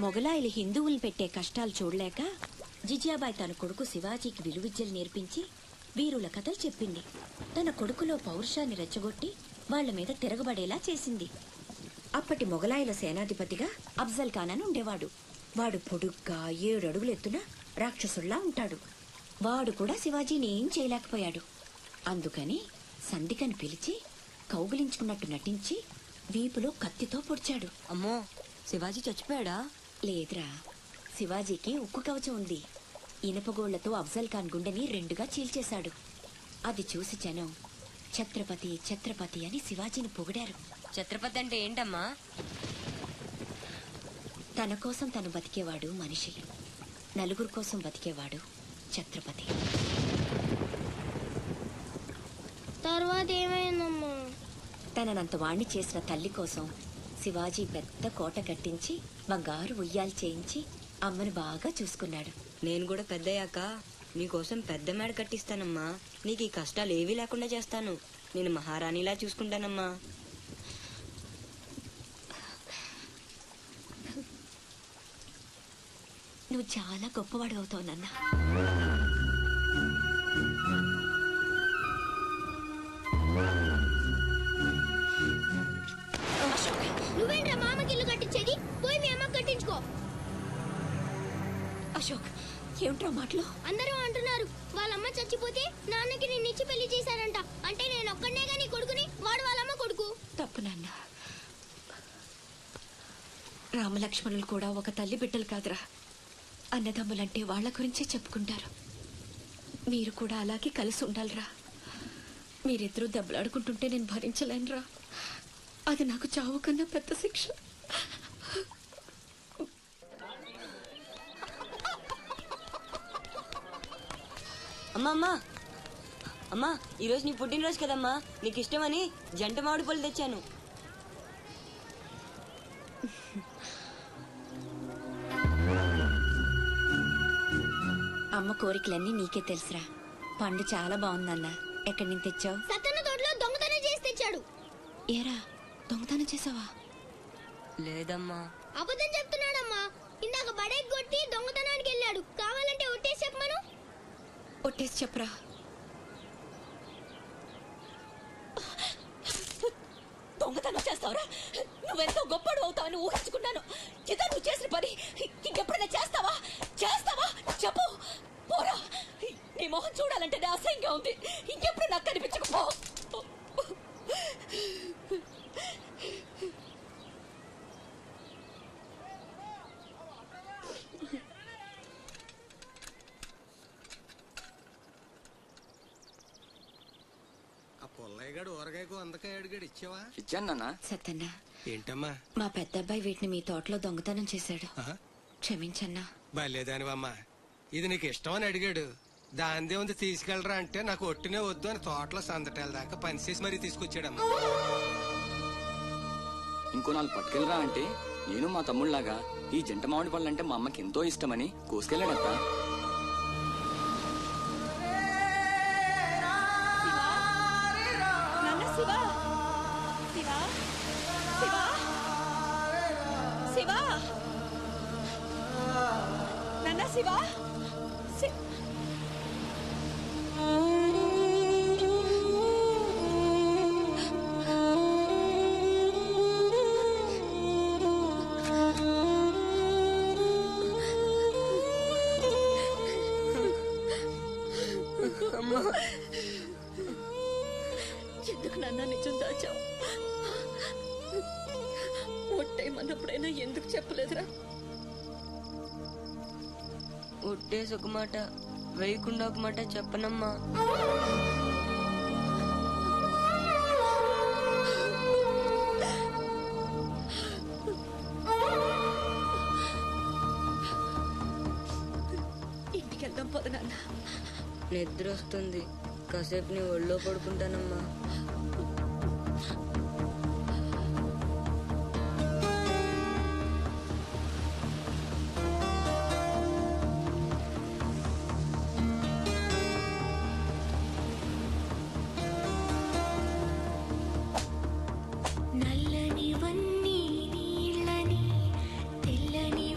మొగలాయిలు హిందువులు పెట్టే కష్టాలు చూడలేక జిజియాబాయి తన కొడుకు శివాజీకి విలువిద్యలు నేర్పించి వీరుల కథలు చెప్పింది. తన కొడుకులో పౌరుషాన్ని రెచ్చగొట్టి వాళ్ల మీద తిరగబడేలా చేసింది. అప్పటి మొగలాయిల సేనాధిపతిగా అఫ్జల్ ఖాన్ అని ఉండేవాడు. వాడు పొడుగ్గా 7 అడుగులు ఎత్తున రాక్షసుల్లా ఉంటాడు. వాడు కూడా శివాజీని ఏం చేయలేకపోయాడు. అందుకని సంధికని పిలిచి కౌగిలించుకున్నట్టు నటించి వీపులో కత్తితో పొడిచాడు. అమ్మో, శివాజీ చచ్చిపోయాడా? లేదురా, శివాజీకి ఉక్కు కవచం ఉంది. ఇనపగోళ్లతో అఫ్జల్ ఖాన్ గుండెని 2గా చీల్చేశాడు. అది చూసి జనం ఛత్రపతి ఛత్రపతి అని శివాజీని పొగిడారు. ఛత్రపతి అంటే ఏంటమ్మా? తన కోసం తను బతికేవాడు మనిషి, నలుగురు కోసం బతికేవాడు ఛత్రపతి. తర్వాత ఏమైందమ్మా? తననంత వాణ్ణి చేసిన తల్లి కోసం శివాజీ పెద్ద కోట కట్టించి బంగారు ఉయ్యాలు చేయించి అమ్మను బాగా చూసుకున్నాడు. నేను కూడా పెద్దయ్యాక నీకోసం పెద్ద మేడ కట్టిస్తానమ్మా. నీకు ఈ కష్టాలు ఏవీ లేకుండా చేస్తాను. నేను మహారాణిలా చూసుకుంటానమ్మా. నువ్వు చాలా గొప్పవాడు అవుతావు నాన్న. నువ్వేంట్రా మామకి ఇల్లు కట్టించేది? పోయి మీ అమ్మ కట్టించుకో. అశోక్, ఏమిట్రా మాటలు? అందరూ అంటున్నారు వాళ్ళమ్మ చచ్చిపోతే నాన్నకి నిన్నిచ్చి పెళ్లి చేశారంట. అంటే నేను ఒక్కడనే గాని కొడుకుని, వాడు వాళ్ళమ్మ కొడుకు. తప్పు నాన్న. రామలక్ష్మణులు కూడా ఒక తల్లి బిడ్డలు కాదురా. అన్నదమ్ములంటే వాళ్ల గురించే చెప్పుకుంటారు. మీరు కూడా అలాగే కలిసి ఉండాలిరా. మీరిద్దరూ దెబ్బలాడుకుంటుంటే నేను భరించలేనురా. అది నాకు చావు కన్నా పెద్ద శిక్ష. అమ్మా అమ్మా అమ్మా, ఈరోజు నీ పుట్టినరోజు కదమ్మా. నీకు ఇష్టమని జంట మామిడి పళ్ళు తెచ్చాను. అమ్మ కోరికలన్నీ నీకే తెలుసురా. పండు చాలా బాగుందన్నా. ఎక్కడి నుంచి తెచ్చావు? సత్తన్న తోటలో దొంగతనం చేసి తెచ్చాడు. ఏరా, దొంగతనం చేసావా? లేదమ్మా. అబద్ధం చెప్తున్నాడమ్మా. ఇందాక బడేకి కొట్టి దొంగతనానికి వెళ్ళాడు. కావాలంటే ఒట్టేసి చెప్పమను. ఒట్టేసి చెప్పరా. దొంగతనం చేస్తావురా? నువ్వెంతో గొప్పడు అవుతావని ఊహించుకున్నాను. ఇదా నువ్వు చేసిన పని? ఇంకెప్పుడైనా చేస్తావా? చేస్తావా? చెప్పు. పోరా, నీ మొహం చూడాలంటే అసహ్యంగా ఉంది. ఇంకెప్పుడు నాకు కనిపించకపో. పొల్లయ్యగాడు ఊరగాయకు అందకాయ అడిగాడు, ఇచ్చావా? ఇచ్చాను నాన్న. సత్తన్నా, ఏంటమ్మా? మా పెద్ద అబ్బాయి వీటిని మీ తోటలో దొంగతనం చేశాడు. క్షమించన్నా. బలేదానివమ్మా. ఇది నీకు ఇష్టమని అడిగాడు. దాందే ఉంది తీసుకెళ్ళరా అంటే నాకు ఒట్టినే వద్దు అని తోటలో సందటాల దాకా పనిచేసి మరీ తీసుకొచ్చాడమ్మా. ఇంకో 4 పట్టుకెళ్ళరా అంటే నేను మా తమ్ముళ్లాగా ఈ జంట మామిడి పళ్ళు అంటే మా అమ్మకి ఎంతో ఇష్టమని కోసుకెళ్ళాడత్తా. శివా, శివా, శివా, శివా, నాన్న శివా. ఎందుకు నాన్న నిజం దాచావు? ఒట్టేమన్నప్పుడైనా ఎందుకు చెప్పలేదురా? ఒట్టేసి ఒక మాట, వేయకుండా ఒక మాట చెప్పనమ్మా. ఇంటికి వెళ్దాం పోదు నాన్న. నిద్ర వస్తుంది, కాసేపు నీ ఒళ్ళో పడుకుంటానమ్మా. నల్లని వన్నీ నీళ్ళని తెల్లని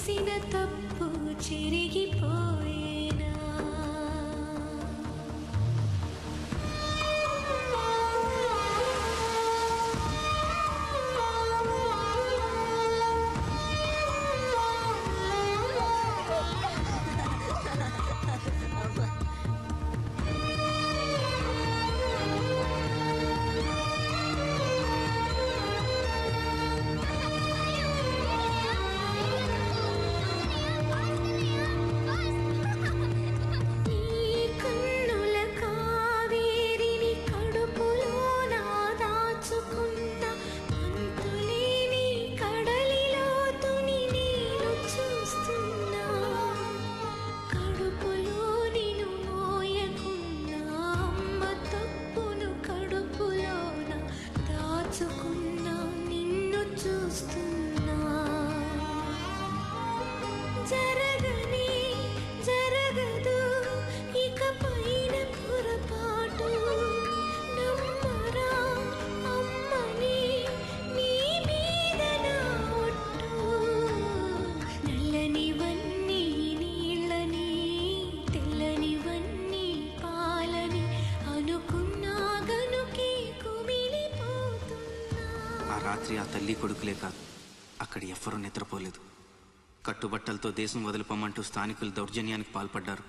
చేసిన తప్పు చెరిగిపోయేనా రాత్రి ఆ తల్లి కొడుకులే కాదు, అక్కడ ఎవ్వరూ నిద్రపోలేదు. కట్టుబట్టలతో దేశం వదిలిపోమంటూ స్థానికులు దౌర్జన్యానికి పాల్పడ్డారు.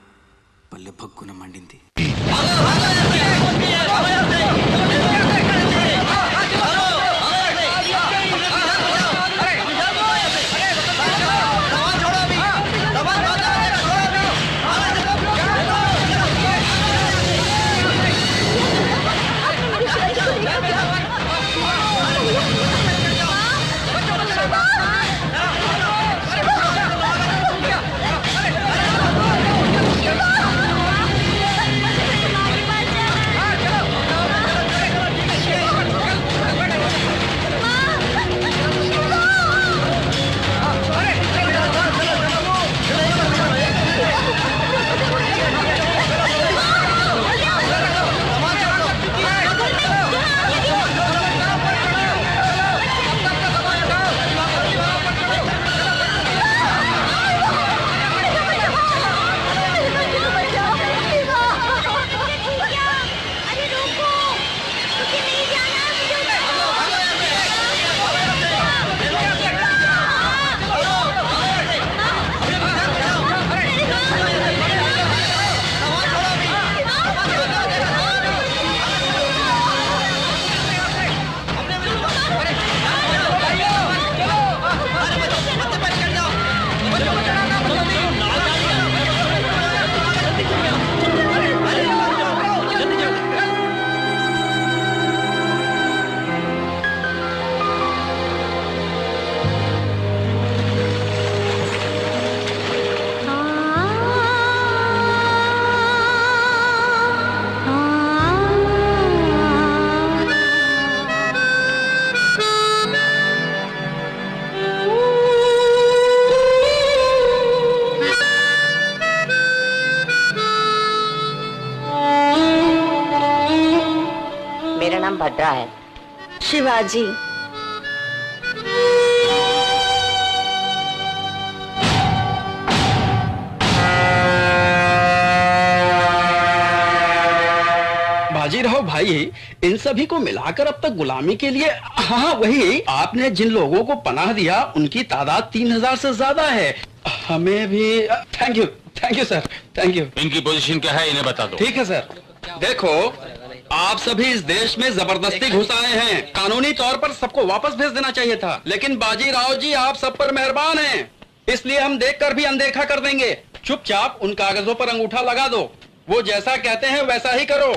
పల్లె భగ్గున మండింది. भद्रा है। शिवाजी। बाजीराव भाई, इन सभी को मिलाकर अब तक गुलामी के लिए, हाँ वही, आपने जिन लोगों को पनाह दिया उनकी तादाद 3000 से ज्यादा है। हमें भी thank you sir, thank you. इनकी पोजीशन क्या है इन्हें बता दो। ठीक है सर। देखो, आप सभी इस देश में जबरदस्ती घुस आए हैं। कानूनी तौर पर सबको वापस भेज देना चाहिए था, लेकिन बाजीराव जी आप सब पर मेहरबान हैं, इसलिए हम देखकर भी अनदेखा कर देंगे। चुपचाप उन कागजों पर अंगूठा लगा दो, वो जैसा कहते हैं वैसा ही करो।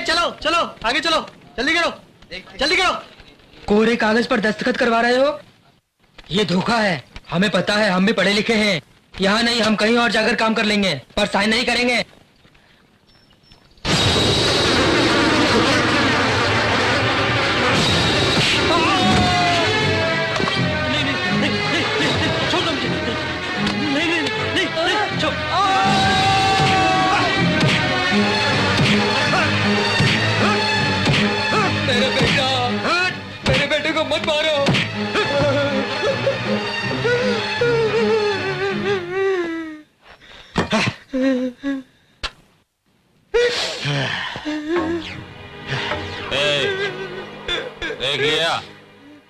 चलो चलो आगे चलो, जल्दी करो जल्दी करो। कोरे कागज पर दस्तखत करवा रहे हो? ये धोखा है, हमें पता है, हम भी पढ़े लिखे हैं। यहाँ नहीं, हम कहीं और जाकर काम कर लेंगे, पर साइन नहीं करेंगे। मेरे बेटे को मत मारो।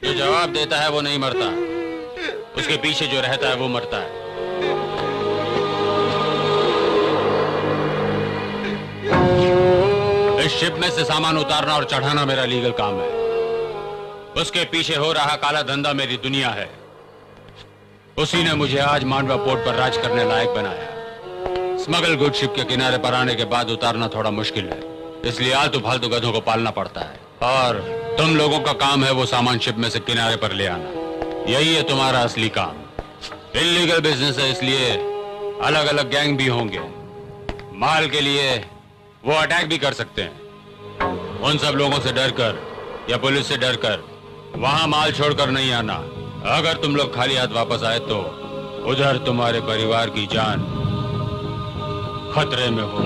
जो जवाब देता है वो नहीं मरता, उसके पीछे जो रहता है वो मरता है। इस शिप में से सामान उतारना और चढ़ाना मेरा लीगल काम है। उसके पीछे हो रहा काला धंधा मेरी दुनिया है। उसी ने मुझे आज मांडवा पोर्ट पर राज करने लायक बनाया। स्मगल गुड शिप के किनारे पर आने के बाद उतारना थोड़ा मुश्किल है, इसलिए आलतू फालतू गधों को पालना पड़ता है। और तुम लोगों का काम है वो सामान शिप में से किनारे पर ले आना। यही है तुम्हारा असली काम। इल्लीगल बिजनेस है, इसलिए अलग अलग गैंग भी होंगे। माल के लिए वो अटैक भी कर सकते हैं। उन सब लोगों से डरकर या पुलिस से डरकर वहां माल छोड़कर नहीं आना। अगर तुम लोग खाली हाथ वापस आए तो उधर तुम्हारे परिवार की जान खतरे में हो।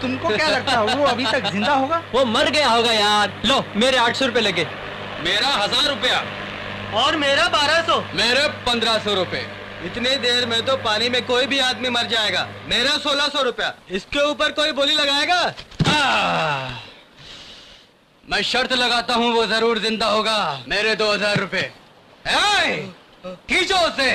तुमको क्या लगता है वो अभी तक जिंदा होगा? वो मर गया होगा यार। लो मेरे 800 रुपए लगे। मेरा 1000 रुपया। और मेरा 1200। मेरे 1500 रुपए। इतनी देर में तो पानी में कोई भी आदमी मर जाएगा। मेरा 1600 रुपया। इसके ऊपर कोई बोली लगाएगा? मैं शर्त लगाता हूँ वो जरूर जिंदा होगा। मेरे 2000 रुपए। खींचो उसे।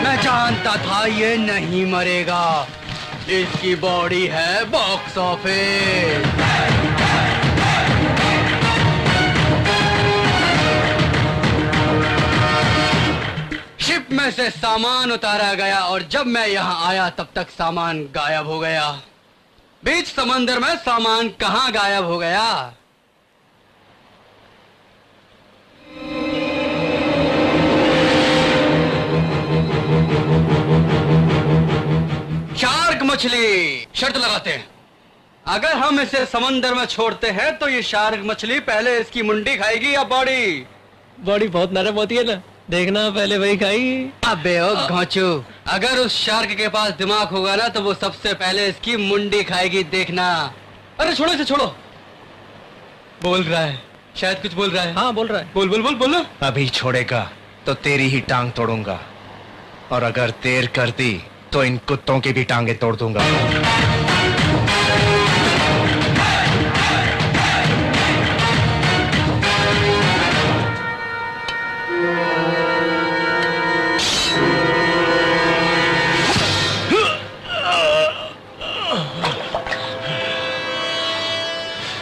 मैं जानता था ये नहीं मरेगा। इसकी बॉडी है बॉक्स ऑफिस। शिप में से सामान उतारा गया और जब मैं यहाँ आया तब तक सामान गायब हो गया। बीच समंदर में सामान कहाँ गायब हो गया? शार्क मछली। शर्त लगाते हैं, अगर हम इसे समंदर में छोड़ते हैं तो ये शार्क मछली पहले इसकी मुंडी खाएगी या बॉडी? बॉडी बहुत नरम होती है ना, देखना पहले वही खाई। अबे ओ घोंचू, अगर उस शार्क के पास दिमाग होगा ना तो वो सबसे पहले इसकी मुंडी खाएगी, देखना। अरे छोड़ो इसे, छोड़ो। बोल रहा है, शायद कुछ बोल रहा है। हाँ बोल रहा है। बोल बोल बोल बोलो। अभी छोड़ेगा तो तेरी ही टांग तोड़ूंगा, और अगर देर कर दी तो इन कुत्तों की भी टांगे तोड़ दूंगा।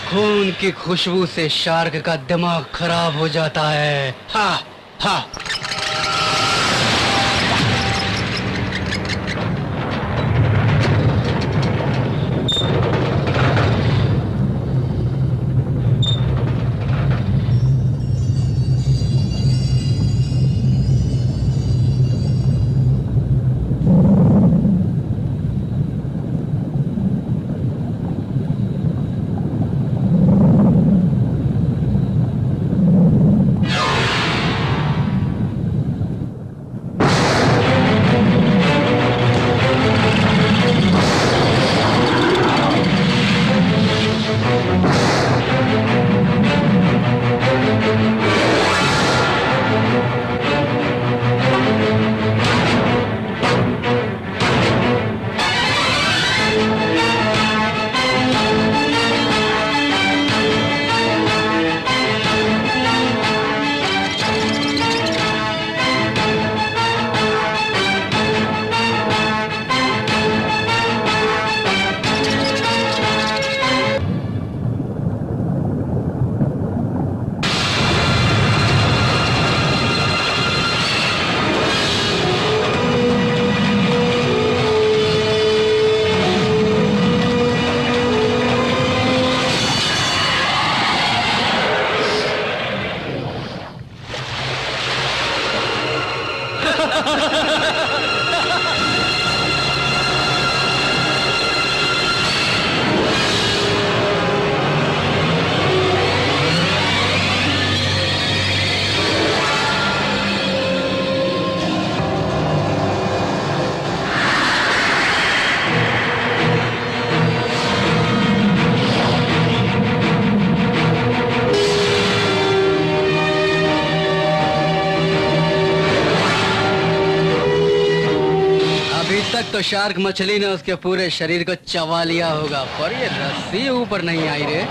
खून की खुशबू से शार्क का दिमाग खराब हो जाता है। हा हा। शार्क मछली ने उसके पूरे शरीर को चबा लिया होगा, पर ये रस्सी ऊपर नहीं आई रे।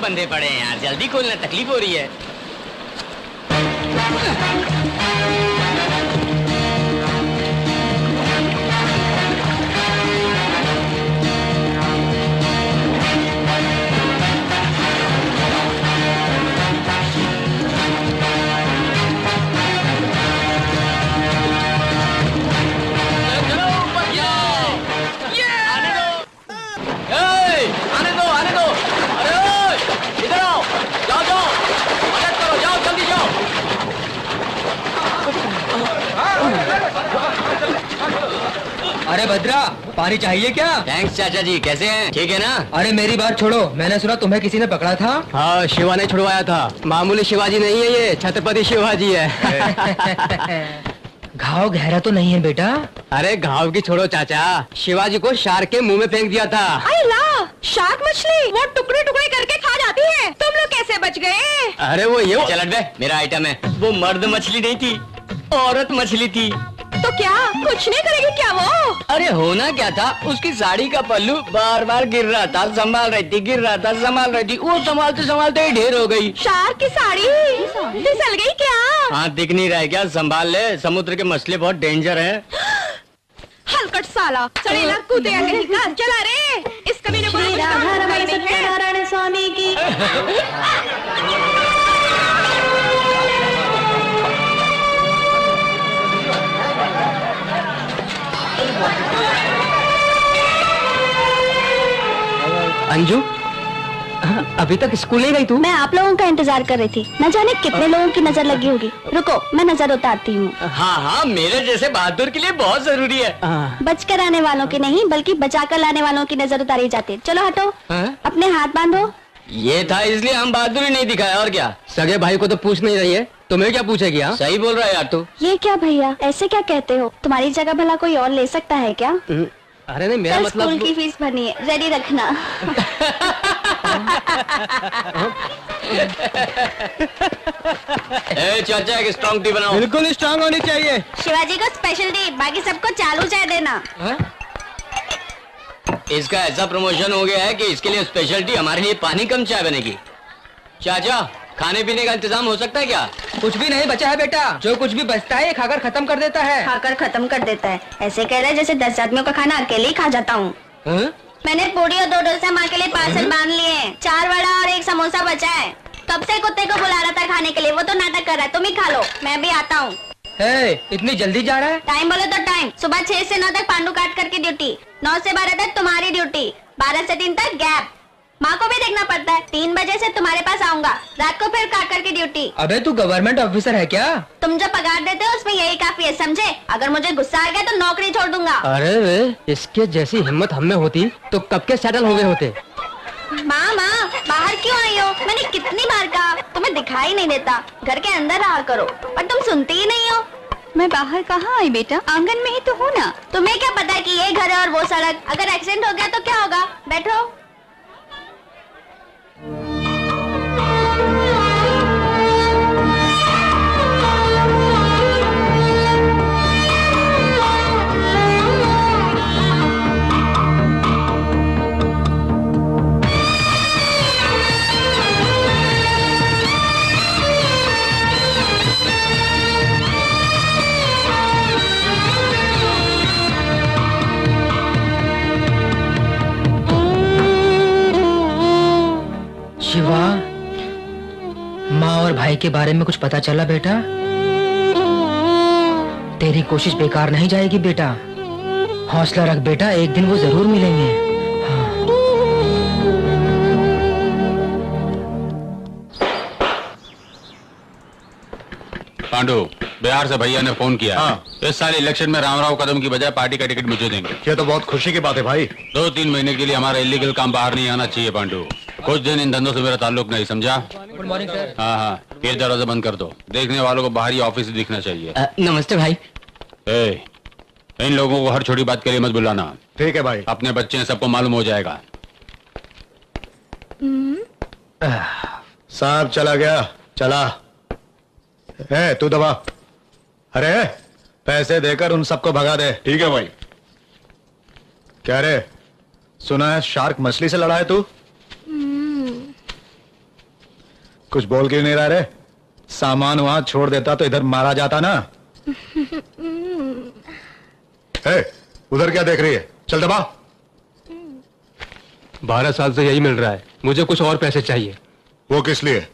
बंदे पड़े हैं यार, जल्दी खोलना, तकलीफ हो रही है। अरे भद्रा, पानी चाहिए क्या? थैंक्स चाचा जी, कैसे हैं? ठीक है ना? अरे मेरी बात छोड़ो, मैंने सुना तुम्हें किसी ने पकड़ा था। हाँ, शिवा ने छुड़वाया था। मामूली शिवाजी नहीं है ये, छत्रपति शिवाजी है। घाव गहरा तो नहीं है बेटा? अरे घाव की छोड़ो चाचा, शिवाजी को शार्क के मुंह में फेंक दिया था। अरे ला, शार्क मछली वो टुकड़े टुकड़े करके खा जाती है, तुम लोग कैसे बच गए? अरे वो ये चलट बे, मेरा आइटम है। वो मर्द मछली नहीं थी, औरत मछली थी। तो क्या कुछ नहीं करेगी क्या वो? अरे होना क्या था, उसकी साड़ी का पल्लू बार बार गिर रहा था, संभाल रही थी, गिर रहा था, संभाल रही थी, वो संभालते संभालते ही ढेर हो गई। शार्क की साड़ी फिसल गई क्या? हाँ, दिख नहीं रहा है क्या? संभाल ले, समुद्र के मछली बहुत डेंजर है। हलकट साला, चढ़ेला कूदेगा कहीं का। चला रे, इस कमीने को नारायण स्वामी की। अंजू, अभी तक स्कूल नहीं गई तू? मैं आप लोगों का इंतजार कर रही थी, न जाने कितने लोगों की नजर लगी होगी। रुको, मैं नजर उतारती हूँ। हाँ हाँ, मेरे जैसे बहादुर के लिए बहुत जरूरी है। बच कर आने वालों की नहीं, बल्कि बचा कर लाने वालों की नजर उतारी जाती है। चलो हटो, अपने हाथ बांधो। ये था इसलिए हम बहादुरी नहीं दिखाया, और क्या? सगे भाई को तो पूछ नहीं रही है, तुम्हें क्या पूछेगी? हाँ, सही बोल रहा है यार तू। ये क्या भैया, ऐसे क्या कहते हो? तुम्हारी जगह भला कोई और ले सकता है क्या? अरे नहीं, मेरा मतलब स्कूल की फीस भरनी है, रेडी रखना। चाचा एक स्ट्रॉन्ग टी बनाओ। बिल्कुल स्ट्रॉन्ग होनी चाहिए। शिवाजी को स्पेशल टी, बाकी सबको चालू चाय देना। इसका ऐसा प्रमोशन हो गया है कि इसके लिए स्पेशल टी, हमारे लिए पानी कम चाय बनेगी। चाचा, खाने पीने का इंतजाम हो सकता है क्या? कुछ भी नहीं बचा है बेटा, जो कुछ भी बचता है खाकर खत्म कर देता है। खाकर खत्म कर देता है, ऐसे कह रहे जैसे 10 आदमियों का खाना अकेले ही खा जाता हूँ। मैंने पूरी और 2 डोसे माँ के लिए पार्सल बांध लिए, 4 वड़ा और 1 समोसा बचा है। कब से कुत्ते को बुला रहा था खाने के लिए, वो तो नाटक कर रहा है। तुम ही खा लो, मैं भी आता हूँ। इतनी जल्दी जा रहा है? टाइम बोलो तो टाइम, सुबह 6 से 9 तक पांडू काट करके ड्यूटी, 9 से 12 तक तुम्हारी ड्यूटी, 12 से 3 तक गैप। माँ को भी देखना पड़ता है। 3 बजे से तुम्हारे पास आऊंगा, रात को फिर काकर की ड्यूटी। अबे तू गवर्नमेंट ऑफिसर है क्या? तुम जो पगार देते हो उसमें यही काफी है, समझे? अगर मुझे गुस्सा आ गया तो नौकरी छोड़ दूंगा। अरे वे, इसके जैसी हिम्मत हम में होती तो कब के सेटल हो गए होते। माँ बाहर क्यों आई हो? मैंने कितनी बार कहा, तुम्हें दिखाई नहीं देता, घर के अंदर रहा करो, पर तुम सुनती ही नहीं हो। मैं बाहर कहाँ आई बेटा, आंगन में ही तो हूँ ना। तुम्हें क्या पता है कि ये घर है और वो सड़क? अगर एक्सीडेंट हो गया तो क्या होगा? बैठो। शिवा, माँ और भाई के बारे में कुछ पता चला बेटा? तेरी कोशिश बेकार नहीं जाएगी बेटा। हौसला रख बेटा, एक दिन वो जरूर मिलेंगे। हाँ। पांडु, बिहार से भैया ने फोन किया। हाँ। इस साल इलेक्शन में रामराव कदम की बजाय पार्टी का टिकट मुझे देंगे। ये तो बहुत खुशी की बात है भाई। 2-3 महीने के लिए हमारा इलीगल काम बाहर नहीं आना चाहिए पांडु। कुछ दिन इन धंधों से मेरा ताल्लुक नहीं, समझा? Good morning sir. हाँ, ये दरवाजा बंद कर दो। देखने वालों को बाहरी ऑफिस ही दिखना चाहिए। नमस्ते भाई। इन लोगों को हर छोटी बात के लिए मत बुलाना। ठीक है भाई। अपने बच्चे हैं, सबको मालूम हो जाएगा। साहब चला गया, चला। तू दबा। अरे पैसे देकर उन सबको भगा दे। ठीक है भाई। क्या रे, सुना है शार्क मछली से लड़ा है तू? कुछ बोल क्यों नहीं रहा रे? सामान वहां छोड़ देता तो इधर मारा जाता ना। उधर क्या देख रही है? चल दबा। 12 साल से यही मिल रहा है, मुझे कुछ और पैसे चाहिए। वो किस लिए?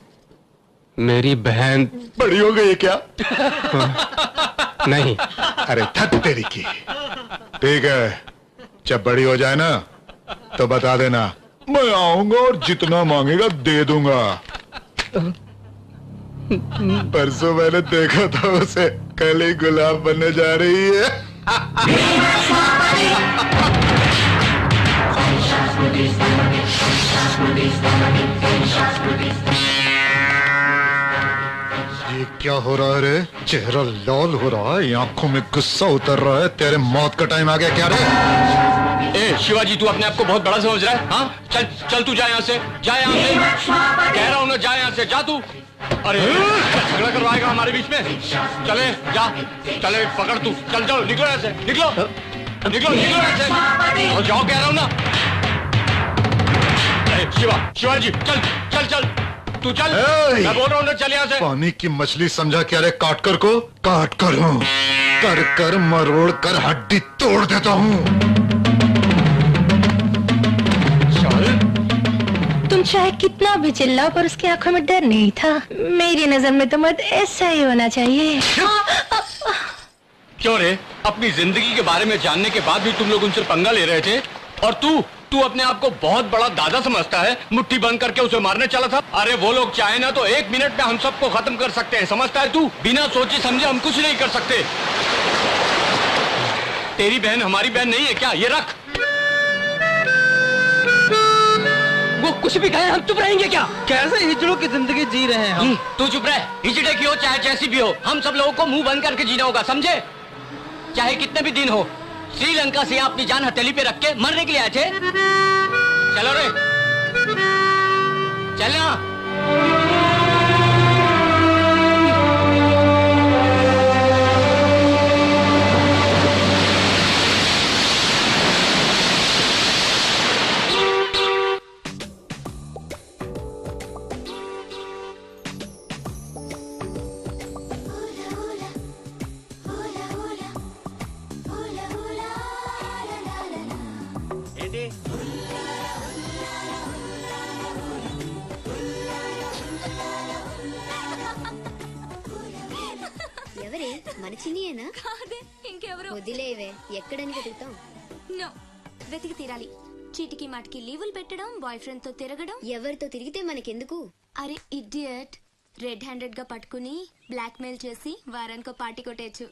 मेरी बहन बड़ी हो गई है क्या? नहीं। अरे थक तेरी की। ठीक है, जब बड़ी हो जाए ना तो बता देना, मैं आऊंगा और जितना मांगेगा दे दूंगा। परसों मैंने देखा था उसे, कल ही गुलाब बनने जा रही है। ये क्या हो रहा है रे? चेहरा लाल हो रहा है, आंखों में गुस्सा उतर रहा है। तेरे मौत का टाइम आ गया क्या रे? शिवाजी, तू अपने आप को बहुत बड़ा समझ रहा है? हाँ, चल चल तू जा यहाँ से, जा यहाँ से। कह रहा हूँ ना, जा यहाँ से, जा तू। अरे झगड़ा करवाएगा हमारे बीच में? चले जा, चले पकड़ तू, चल जाओ, निकलो यहाँ से, निकलो निकलो निकलो यहाँ से, और जाओ, कह रहा हूँ ना। शिवाजी चल चल चल, तू चल। मैं बोल रहा हूँ ना, चल यहाँ से। पानी की मछली समझा क्या रे? काट कर को काट कर हूँ, कर कर मरोड़ कर हड्डी तोड़ देता हूँ। तुम चाहे कितना भी चिल्लाओ पर उसकी आंखों में डर नहीं था। मेरी नजर में तो मत ऐसा ही होना चाहिए। क्यों रे? अपनी जिंदगी के बारे में जानने के बाद भी तुम लोग उनसे पंगा ले रहे थे, और तू अपने आप को बहुत बड़ा दादा समझता है, मुट्ठी बंद करके उसे मारने चला था। अरे वो लोग चाहे ना तो 1 मिनट में हम सबको खत्म कर सकते हैं, समझता है तू? बिना सोचे समझे हम कुछ नहीं कर सकते। तेरी बहन हमारी बहन नहीं है क्या? ये रख। वो कुछ भी कहे, हम चुप रहेंगे क्या? कैसे हिजड़ों की जिंदगी जी रहे हैं हम? तू चुप रह। हिजड़े की हो चाहे जैसी भी हो, हम सब लोगों को मुंह बंद करके जीना होगा, समझे? चाहे कितने भी दिन हो। श्रीलंका से अपनी जान हथेली पे रख के मरने के लिए आए थे। चलो रे, चलना। ఎవరే మన చిన్నియేనా? కాదే, ఇంకెవరు? వదిలేవే, ఎక్కడని వెతుకుతాం? నో, వెతికి తీరాలి. చీటికి మాటికి లీవులు పెట్టడం, బాయ్ ఫ్రెండ్ తో తిరగడం. ఎవరితో తిరిగితే మనకెందుకు? అరే ఇడియట్, రెడ్ హ్యాండెడ్ గా పట్టుకుని బ్లాక్ మెయిల్ చేసి వారానికో పార్టీ కొట్టేయచ్చు.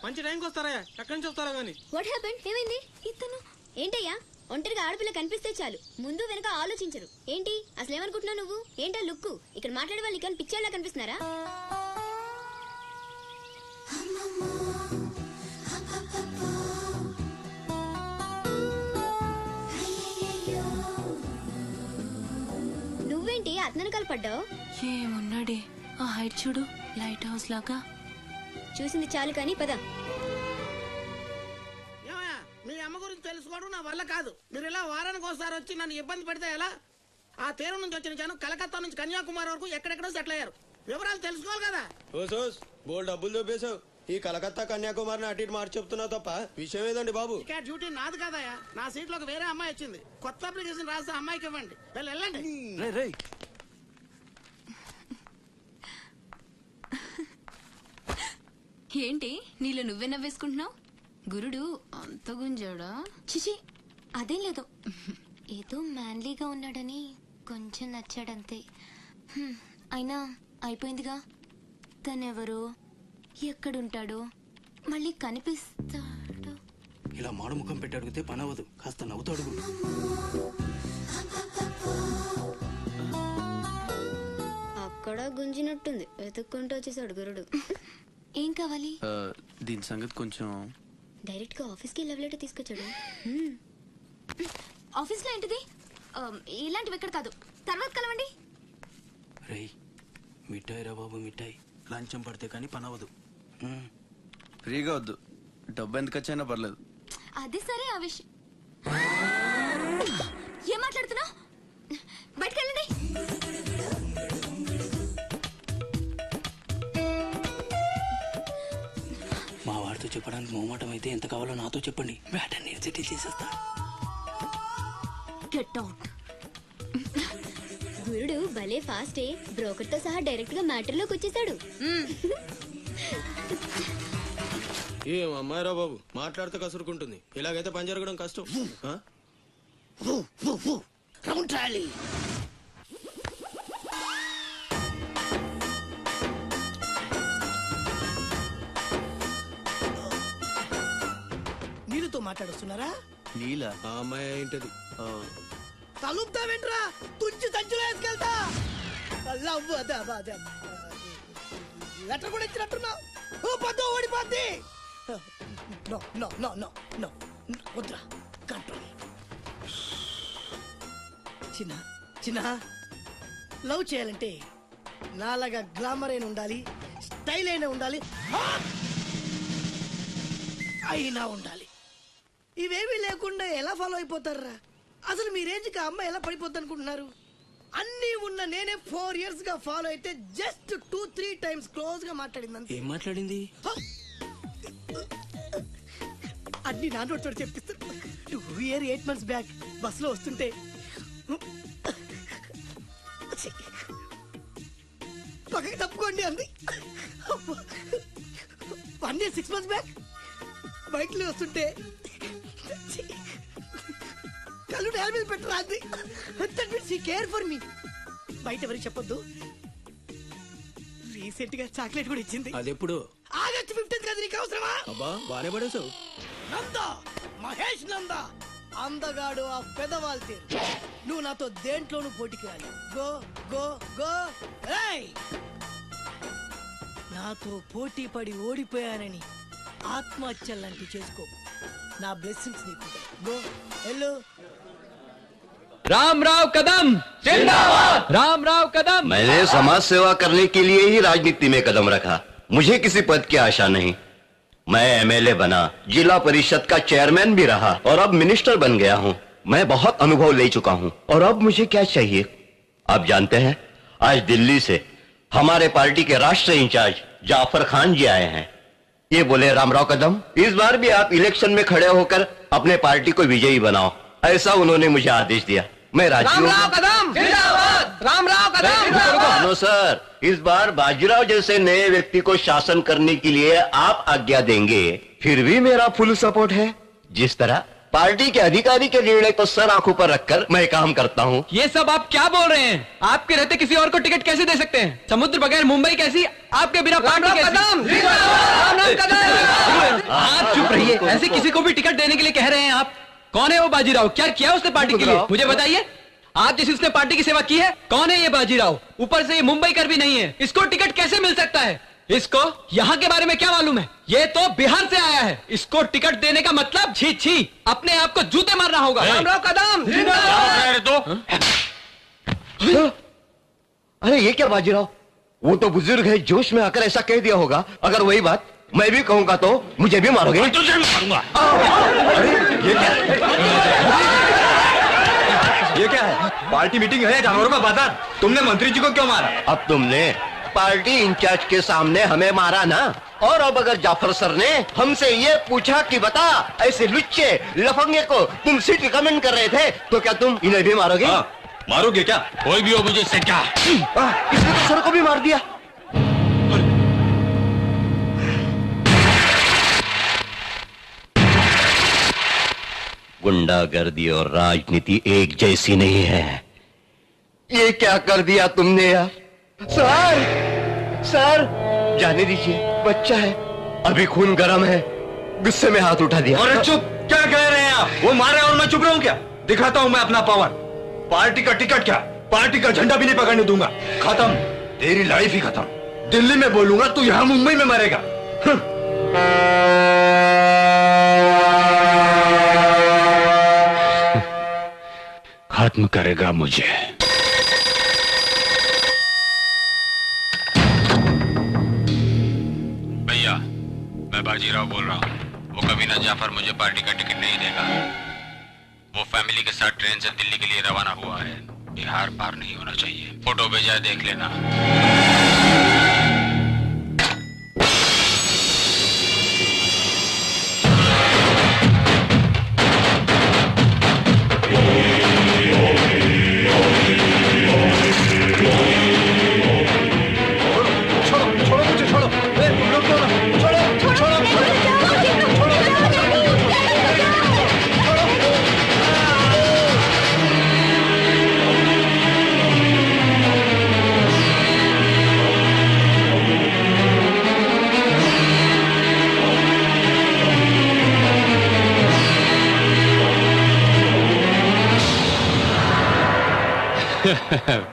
మంచి టైంకి వస్తారా? ఎక్కడి నుంచి వస్తారా గానీ? What happened? ఏమైంది? ఇతను ఏంటయ్యా ఒంటరిగా ఆడపిల్ల కనిపిస్తే చాలు ముందు వెనక ఆలోచించరు. ఏంటి అసలు ఏమనుకుంటున్నావు నువ్వు? ఏంటా లుక్కు? ఇక్కడ మాట్లాడే వాళ్ళు ఇక్కడ పిక్చర్లా కనిపిస్తున్నారా? నువ్వేంటి అతనకాలు పడ్డావు? ఏమున్నాడే ఆ హైట్ చూడు, లైట్ హౌస్ లాగా. చూసింది చాలు కానీ పద. మీ అమ్మ గురించి తెలుసుకోవడం నా వల్ల కాదు. మీరు ఇలా వారానికి ఒకసారి వచ్చి నన్ను ఇబ్బంది పెడితే ఎలా? ఆ తీరం నుంచి వచ్చిన జనం కలకత్తా నుంచి కన్యాకుమారి వరకు ఎక్కడెక్కడో సెటిల్ అయ్యారు. వివరాలు తెలుసుకోవాలి కదా. బోల్ డబ్బులు చూపేశావు. ఈ కలకత్తా కన్యాకుమారిని అటు ఇటు మార్చి చెప్తున్నావు తప్ప విషయం ఏదండి బాబు? ఇక డ్యూటీ నాది కదయా. నా సీట్ లో వేరే అమ్మాయి వచ్చింది. కొత్త అప్లికేషన్ రాస్తే అమ్మాయికి ఇవ్వండి. వెళ్ళండి. ఏంటి నీలో నువ్వే నవ్వేసుకుంటున్నావు? గురుడు అంత గుంజాడా? చిచి అదేం లేదు, ఏదో మ్యాన్లీగా ఉన్నాడని కొంచెం నచ్చాడంతే. అయినా అయిపోయిందిగా. తనెవరో, ఎక్కడుంటాడో, మళ్ళీ కనిపిస్తాడో. ఇలా మాడు ముఖం పెట్టి అడిగితే పని అవ్వదు. కాస్త నవ్వుతూ అడుగు. అక్కడ గుంజినట్టుంది. వెతుక్కుంటూ వచ్చేసాడు గురుడు. ఏం కావాలి? దీని సంగతి కొంచెం డైరెక్ట్ గా ఆఫీస్ కి లవ్ లెటర్ తీసుకొచ్చాడు. ఆఫీస్ లో ఏంటిది? ఇలాంటివి ఎక్కడ కాదు, తర్వాత కలవండి. రేయ్ మిఠాయి రా బాబు, మిఠాయి. లంచం పడితే కానీ పని అవ్వదు. ఫ్రీగా వద్దు, డబ్బు ఎంత ఖర్చైనా పర్లేదు. అది సరే, ఆ విషయం ఏం మాట్లాడుతున్నావు? బయటకు వెళ్ళండి. మా వాడితో చెప్పడానికి మొహమాటం అయితే ఎంత కావాలో నాతో చెప్పండి. బ్యాటర్ నేను సెటిల్ చేసేస్తా. Get out. గురుడు భలే ఫాస్టే. బ్రోకర్ తో సహా డైరెక్ట్ గా మ్యాటర్ లోకి వచ్చేసాడు. ఏం అమ్మాయిరా బాబు, మాట్లాడితే కసురుకుంటుంది. ఇలాగైతే పని జరగడం కష్టం. నీళ్ళతో మాట్లాడుస్తున్నారా? నీలా? ఆ అమ్మాయి ఏంటది? తలుపుతావేంట్రా? తుంచి సంచులో వేసుకెళ్తా. లెటర్ కూడా ఇచ్చినట్టున్నావు. పొద్దు ఓడిపోద్ది. వద్దురా, కంట్రోల్. చిన్న లవ్ చేయాలంటే నాలాగా గ్లామర్ అయినా ఉండాలి, స్టైల్ అయినా ఉండాలి, అయినా ఉండాలి. ఇవేమీ లేకుండా ఎలా ఫాలో అయిపోతారా? అసలు మీ రేంజ్కి ఆ అమ్మాయి ఎలా పడిపోద్ది అనుకుంటున్నారు? అన్ని ఉన్న నేనే 4 years గా ఫాలో అయితే జస్ట్ 2-3 times క్లోజ్ గా మాట్లాడింది. ఏం మాట్లాడింది? అన్ని నా నోటితో చెప్పిస్తారు. 8 months బ్యాక్ బస్ లో వస్తుంటే పక్కకి తప్పుకోండి అంది. 1 year 6 months బ్యాక్ బైక్ లో వస్తుంటే కళ్ళు నేల మీద పెట్టరా అంది. Care for me. బయట ఎవరికి చెప్పొద్దు. రీసెంట్ గా చాక్లెట్ కూడా ఇచ్చింది. అది ఎప్పుడు? ఆగస్ట్ 15th కదా. నీకు అవసరమా? అబ్బా బానే పడేసావు. నందా, మహేష్ నందా, అందగాడు ఆ పెదవాల్ తీరు. నువ్వు నాతో దేంట్లోనూ పోటీకి రాలి. Go go go. నాతో పోటీ పడి ఓడిపోయానని ఆత్మహత్యలాంటివి చేసుకో. నా బ్లెస్సింగ్స్ నీకు. गो हेलो। राम राव कदम जिंदाबाद। राम राव कदम। मैंने समाज सेवा करने के लिए ही राजनीति में कदम रखा। मुझे किसी पद की आशा नहीं। मैं एमएलए बना, जिला परिषद का चेयरमैन भी रहा और अब मिनिस्टर बन गया हूँ। मैं बहुत अनुभव ले चुका हूँ और अब मुझे क्या चाहिए आप जानते हैं? आज दिल्ली से हमारे पार्टी के राष्ट्रीय इंचार्ज जाफर खान जी आए हैं। ये बोले रामराव कदम, इस बार भी आप इलेक्शन में खड़े होकर अपने पार्टी को विजयी बनाओ, ऐसा उन्होंने मुझे आदेश दिया। मैं राजी हूँ। रामराव कदम जिंदाबाद। रामराव कदम। नो सर, इस बार बाजीराव जैसे नए व्यक्ति को शासन करने के लिए आप आज्ञा देंगे, फिर भी मेरा फुल सपोर्ट है। जिस तरह पार्टी के अधिकारी के निर्णय को सर आंखों पर रखकर मैं काम करता हूँ। ये सब आप क्या बोल रहे हैं? आपके रहते किसी और को टिकट कैसे दे सकते हैं? समुद्र बगैर मुंबई कैसी, आपके बिना पार्टी कैसी? आप चुप रहिए। ऐसे किसी को भी टिकट देने के लिए कह रहे हैं आप? कौन है वो बाजीराव? क्या किया उसने पार्टी के लिए? मुझे बताइए। आप जैसे उसने पार्टी की सेवा की है, कौन है ये बाजीराव? ऊपर से ये मुंबई कर भी नहीं है, इसको टिकट कैसे मिल सकता है? इसको यहाँ के बारे में क्या मालूम है? ये तो बिहार से आया है, इसको टिकट देने का मतलब छी छी, अपने आप को जूते मारना होगा। रामराव कदम अरे ये क्या बाजीराव, वो तो बुजुर्ग है, जोश में आकर ऐसा कह दिया होगा। अगर वही बात मैं भी कहूंगा तो मुझे भी मारोगे? तुझे मारूंगा। अरे ये क्या है? पार्टी मीटिंग है, जानवरों का बाजार। तुमने मंत्री जी को क्यों मारा? अब तुमने पार्टी इंचार्ज के सामने हमें मारा ना, और अब अगर जाफर सर ने हमसे ये पूछा कि बता ऐसे लुच्चे लफंगे को तुम सीट रिकमेंड कर रहे थे, तो क्या तुम इन्हें भी मारोगे? मारोगे क्या? कोई भी हो मुझे से क्या? इसने तो सर को भी मार दिया। गुंडागर्दी और राजनीति एक जैसी नहीं है। ये क्या कर दिया तुमने यार? सर, सर जाने दीजिए, बच्चा है, अभी खून गर्म है, गुस्से में हाथ उठा दिया। अरे चुप, क्या कह रहे हैं आप? वो मारे और मैं चुप रहूं क्या? दिखाता हूं मैं अपना पावर। पार्टी का टिकट क्या, पार्टी का झंडा भी नहीं पकड़ने दूंगा। खत्म, तेरी लाइफ ही खत्म। दिल्ली में बोलूंगा, तू यहां मुंबई में मरेगा। खत्म करेगा मुझे। भैया, मैं बाजीराव बोल रहा हूँ। वो कभी ना जाफर मुझे पार्टी का टिकट नहीं देगा। वो फैमिली के साथ ट्रेन से दिल्ली के लिए रवाना हुआ है। बिहार पार नहीं होना चाहिए। फोटो भेजा, देख लेना।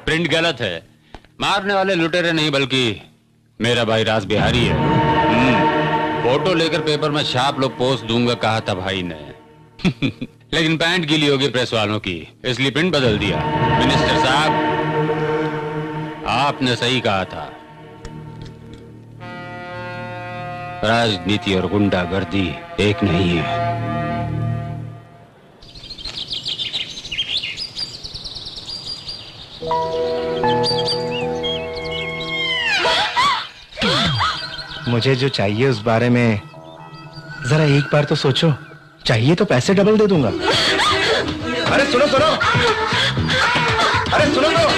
प्रिंट गलत है। मारने वाले लुटेरे नहीं बल्कि मेरा भाई राज बिहारी है। फोटो लेकर पेपर में छाप लो, पोस्ट दूंगा कहा था भाई ने। लेकिन पैंट गीली होगी प्रेस वालों की, इसलिए प्रिंट बदल दिया। मिनिस्टर साहब, आपने सही कहा था। राजनीति और गुंडागर्दी एक नहीं है। मुझे जो चाहिए उस बारे में जरा एक बार तो सोचो। चाहिए तो पैसे डबल दे दूंगा। अरे सुनो सुनो, अरे सुनो तो।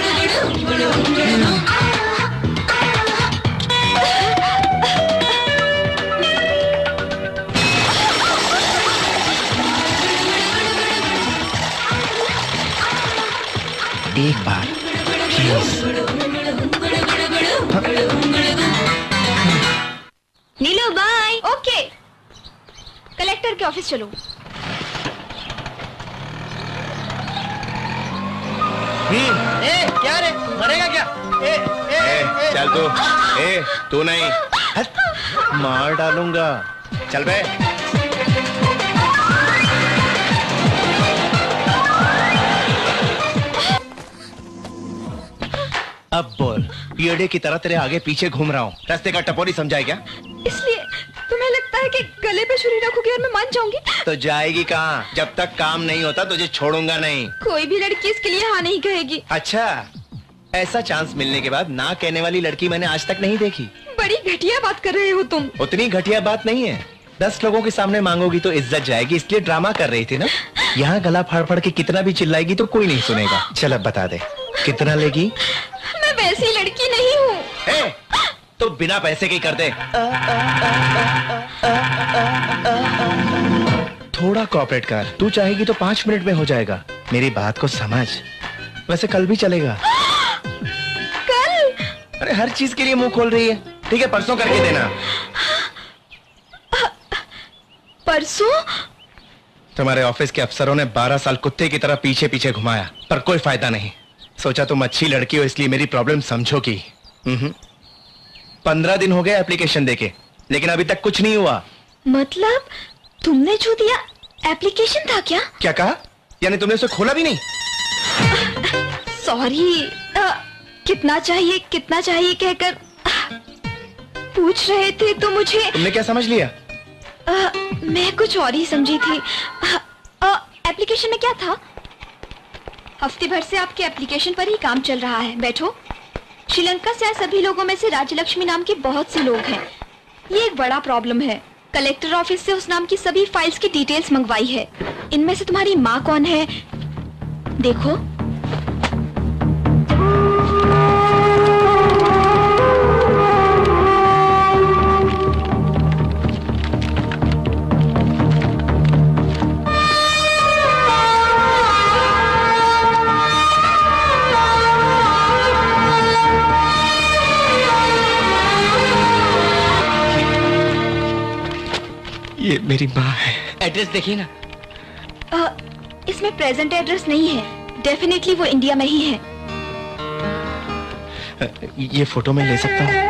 एक बार नीलू बाय। ओके, कलेक्टर के ऑफिस चलो। क्या रे, मरेगा क्या? चल तू नहीं, मार डालूंगा। चल बे। अब बोल, पियडे की तरह तेरे आगे पीछे घूम रहा हूँ, रास्ते का टपोरी समझाए क्या? इसलिए तुम्हें लगता है कि गले पे छुरी रखोगी और मैं मान जाऊंगी? तो जाएगी कहाँ? जब तक काम नहीं होता तुझे छोड़ूंगा नहीं। कोई भी लड़की इसके लिए हाँ नहीं कहेगी। अच्छा, ऐसा चांस मिलने के बाद ना कहने वाली लड़की मैंने आज तक नहीं देखी। बड़ी घटिया बात कर रहे हो तुम। उतनी घटिया बात नहीं है। 10 लोगों के सामने मांगोगी तो इज्जत जाएगी, इसलिए ड्रामा कर रही थी ना। यहाँ गला फाड़ फाड़ के कितना भी चिल्लाएगी तो कोई नहीं सुनेगा। चल अब बता दे, कितना लेगी? मैं वैसी लड़की नहीं हूँ। तो बिना पैसे के कर दे। थोड़ा कोऑपरेट कर, तू चाहेगी तो 5 मिनट में हो जाएगा। मेरी बात को समझ। वैसे कल भी चलेगा। कल? अरे हर चीज के लिए मुंह खोल रही है। ठीक है, परसों करके देना। परसों? तुम्हारे ऑफिस के अफसरों ने 12 साल कुत्ते की तरह पीछे पीछे घुमाया, पर कोई फायदा नहीं। सोचा तुम अच्छी लड़की हो इसलिए मेरी प्रॉब्लम समझोगी। 15 दिन हो गए एप्लीकेशन देके, लेकिन अभी तक कुछ नहीं हुआ। मतलब तुमने जो दिया एप्लीकेशन था क्या? क्या कहा? यानी तुमने उसे खोला भी नहीं? सॉरी, कितना चाहिए कहकर पूछ रहे थे तो मुझे। तुमने क्या समझ लिया? मैं कुछ और ही समझी थी। एप्लीकेशन में क्या था? हफ्ते भर से आपके एप्लीकेशन पर ही काम चल रहा है। बैठो। श्रीलंका से आए सभी लोगों में से राज्यलक्ष्मी नाम के बहुत से लोग हैं। ये एक बड़ा प्रॉब्लम है। कलेक्टर ऑफिस से उस नाम की सभी फाइल्स की डिटेल्स मंगवाई है। इनमें से तुम्हारी माँ कौन है? देखो। ये मेरी माँ है। एड्रेस देखिए ना। इसमें प्रेजेंट एड्रेस नहीं है। डेफिनेटली वो इंडिया में ही है। ये फोटो मैं ले सकता हूँ?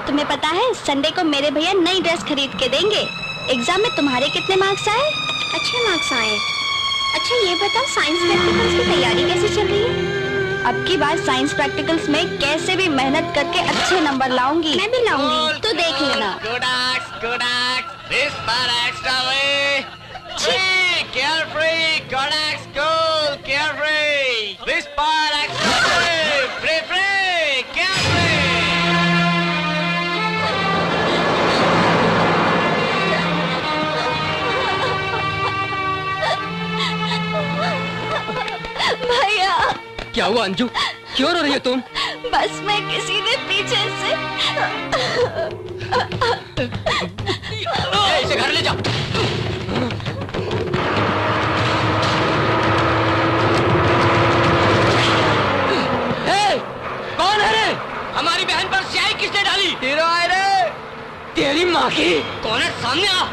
तुम्हें पता है संडे को मेरे भैया नई ड्रेस खरीद के देंगे। एग्जाम में तुम्हारे कितने मार्क्स आए? अच्छे मार्क्स आए। अच्छा ये बताओ, साइंस प्रैक्टिकल्स की तैयारी कैसे चल रही है? अब की बार साइंस प्रैक्टिकल्स में कैसे भी मेहनत करके अच्छे नंबर लाऊंगी। मैं भी लाऊंगी, तो देख लेना। Carefree, Kodak School, carefree. This part extra free, carefree. भैया। क्या हुआ अंजू? क्यों रो रही हो तुम? बस मैं किसी ने पीछे से। इसे घर ले जाओ। कौन है रे? हमारी बहन पर स्याही किसने डाली? तेरा है रे। तेरी माँ की। कौन है? सामने आ।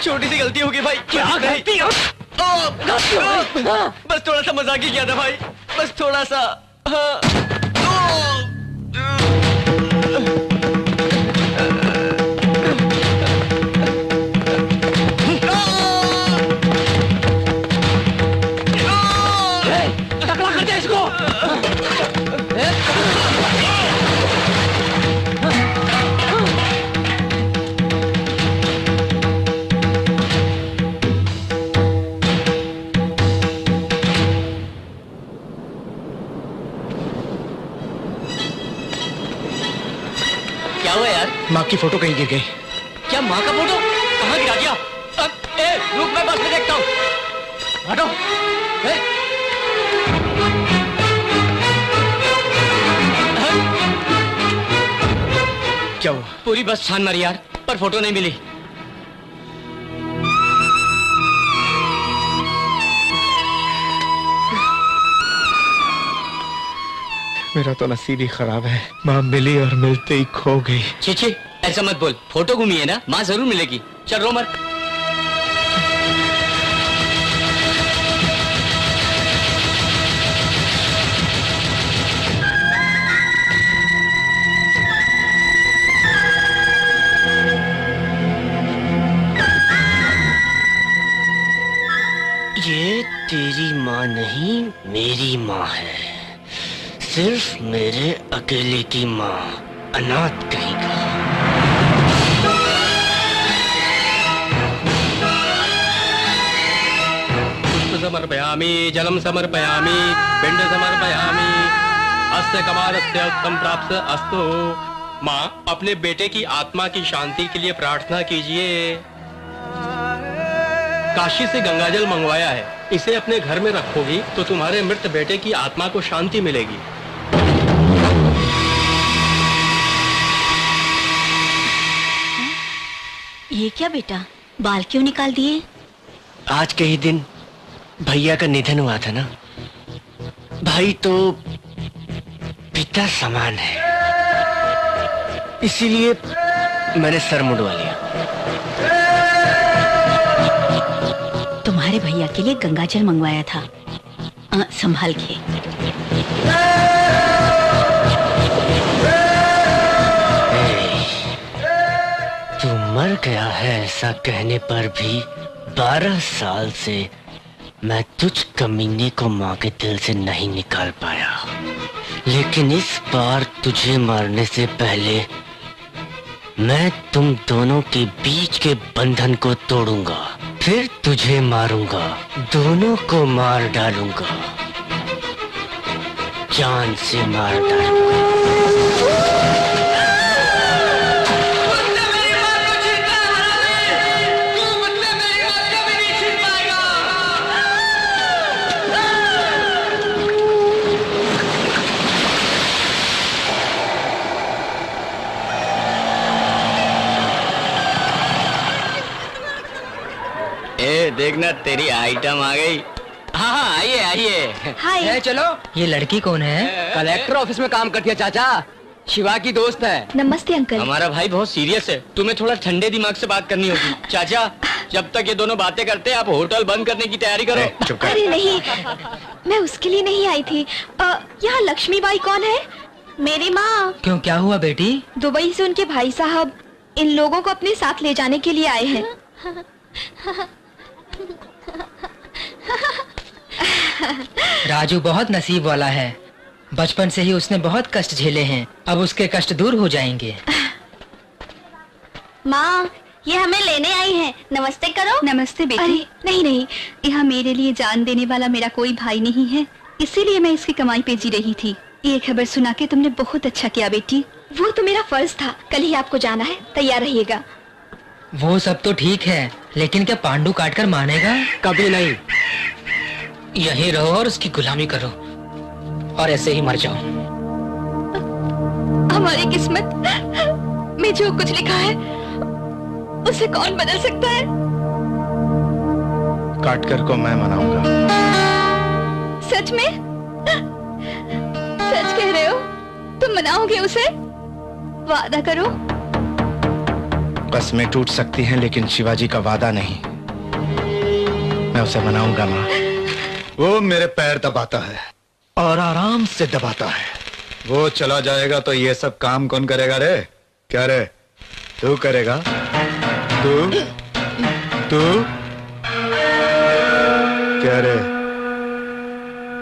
छोटी सी गलती होगी भाई। क्या गलती? बस थोड़ा सा मजाक ही किया था भाई, बस थोड़ा सा। टकला कर दे इसको। क्या हुआ यार? माँ की फोटो कहीं गिर गई। क्या माँ का फोटो कहाँ गिरा दिया? रुक, मैं बस में देखता हूँ। हटो। क्या हुआ? पूरी बस छान मारी यार, पर फोटो नहीं मिली। मेरा तो नसीब ही खराब है। माँ मिली और मिलते ही खो गई। छी, ऐसा मत बोल। फोटो घूमी है ना, माँ जरूर मिलेगी। चल रो मत। ये तेरी माँ नहीं, मेरी माँ है। सिर्फ मेरे अकेले की माँ, अनाथ कहीं का। पुष्प समर्पयामि, जलम समर्पयामि, पिंड समर्पयामि, अस्य कमालस्य उत्तम प्राप्त अस्तु। माँ, अपने बेटे की आत्मा की शांति के लिए प्रार्थना कीजिए। काशी से गंगाजल मंगवाया है, इसे अपने घर में रखोगी तो तुम्हारे मृत बेटे की आत्मा को शांति मिलेगी। ये क्या बेटा, बाल क्यों निकाल दिए? आज के ही दिन भैया का निधन हुआ था ना। भाई तो पिता समान है, इसीलिए मैंने सर मुंडवा लिया। तुम्हारे भैया के लिए गंगाजल मंगवाया था, संभाल के। तू मर गया है ऐसा कहने पर भी 12 साल से मैं तुझ कमीने को माँ के दिल से नहीं निकाल पाया, लेकिन इस बार तुझे मारने से पहले मैं तुम दोनों के बीच के बंधन को तोड़ूंगा, फिर तुझे मारूंगा, दोनों को मार डालूंगा, जान से मार डालूंगा। देखना तेरी आइटम आ गई। हाँ, आइए आइए। हाय। चलो। ये लड़की कौन है? कलेक्टर ऑफिस में काम करती है चाचा, शिवा की दोस्त है। नमस्ते अंकल। हमारा भाई बहुत सीरियस है, तुम्हें थोड़ा ठंडे दिमाग से बात करनी होगी। चाचा, जब तक ये दोनों बातें करते हैं आप होटल बंद करने की तैयारी करो। अरे नहीं, मैं उसके लिए नहीं आई थी। यहाँ लक्ष्मीबाई कौन है? मेरी माँ। क्यों, क्या हुआ बेटी? दुबई से उनके भाई साहब इन लोगों को अपने साथ ले जाने के लिए आए हैं। राजू बहुत नसीब वाला है, बचपन से ही उसने बहुत कष्ट झेले हैं, अब उसके कष्ट दूर हो जाएंगे। माँ, ये हमें लेने आई है, नमस्ते करो। नमस्ते बेटी। नहीं नहीं, यहाँ मेरे लिए जान देने वाला मेरा कोई भाई नहीं है, इसीलिए मैं इसकी कमाई पे जी रही थी। ये खबर सुना के तुमने बहुत अच्छा किया बेटी, वो तो मेरा फर्ज था। कल ही आपको जाना है, तैयार रहिएगा। वो सब तो ठीक है, लेकिन क्या पांडु काट कर मानेगा? कभी नहीं। यहीं रहो और उसकी गुलामी करो और ऐसे ही मर जाओ। हमारी किस्मत में जो कुछ लिखा है उसे कौन बदल सकता है? काटकर को मैं मनाऊंगा। सच में? सच कह रहे हो? तुम मनाओगे उसे? वादा करो। कसमें टूट सकती हैं लेकिन शिवाजी का वादा नहीं। मैं उसे मनाऊंगा माँ। वो मेरे पैर दबाता है और आराम से दबाता है। वो चला जाएगा तो ये सब काम कौन करेगा रे? क्या रे, तू करेगा? तू क्या रे,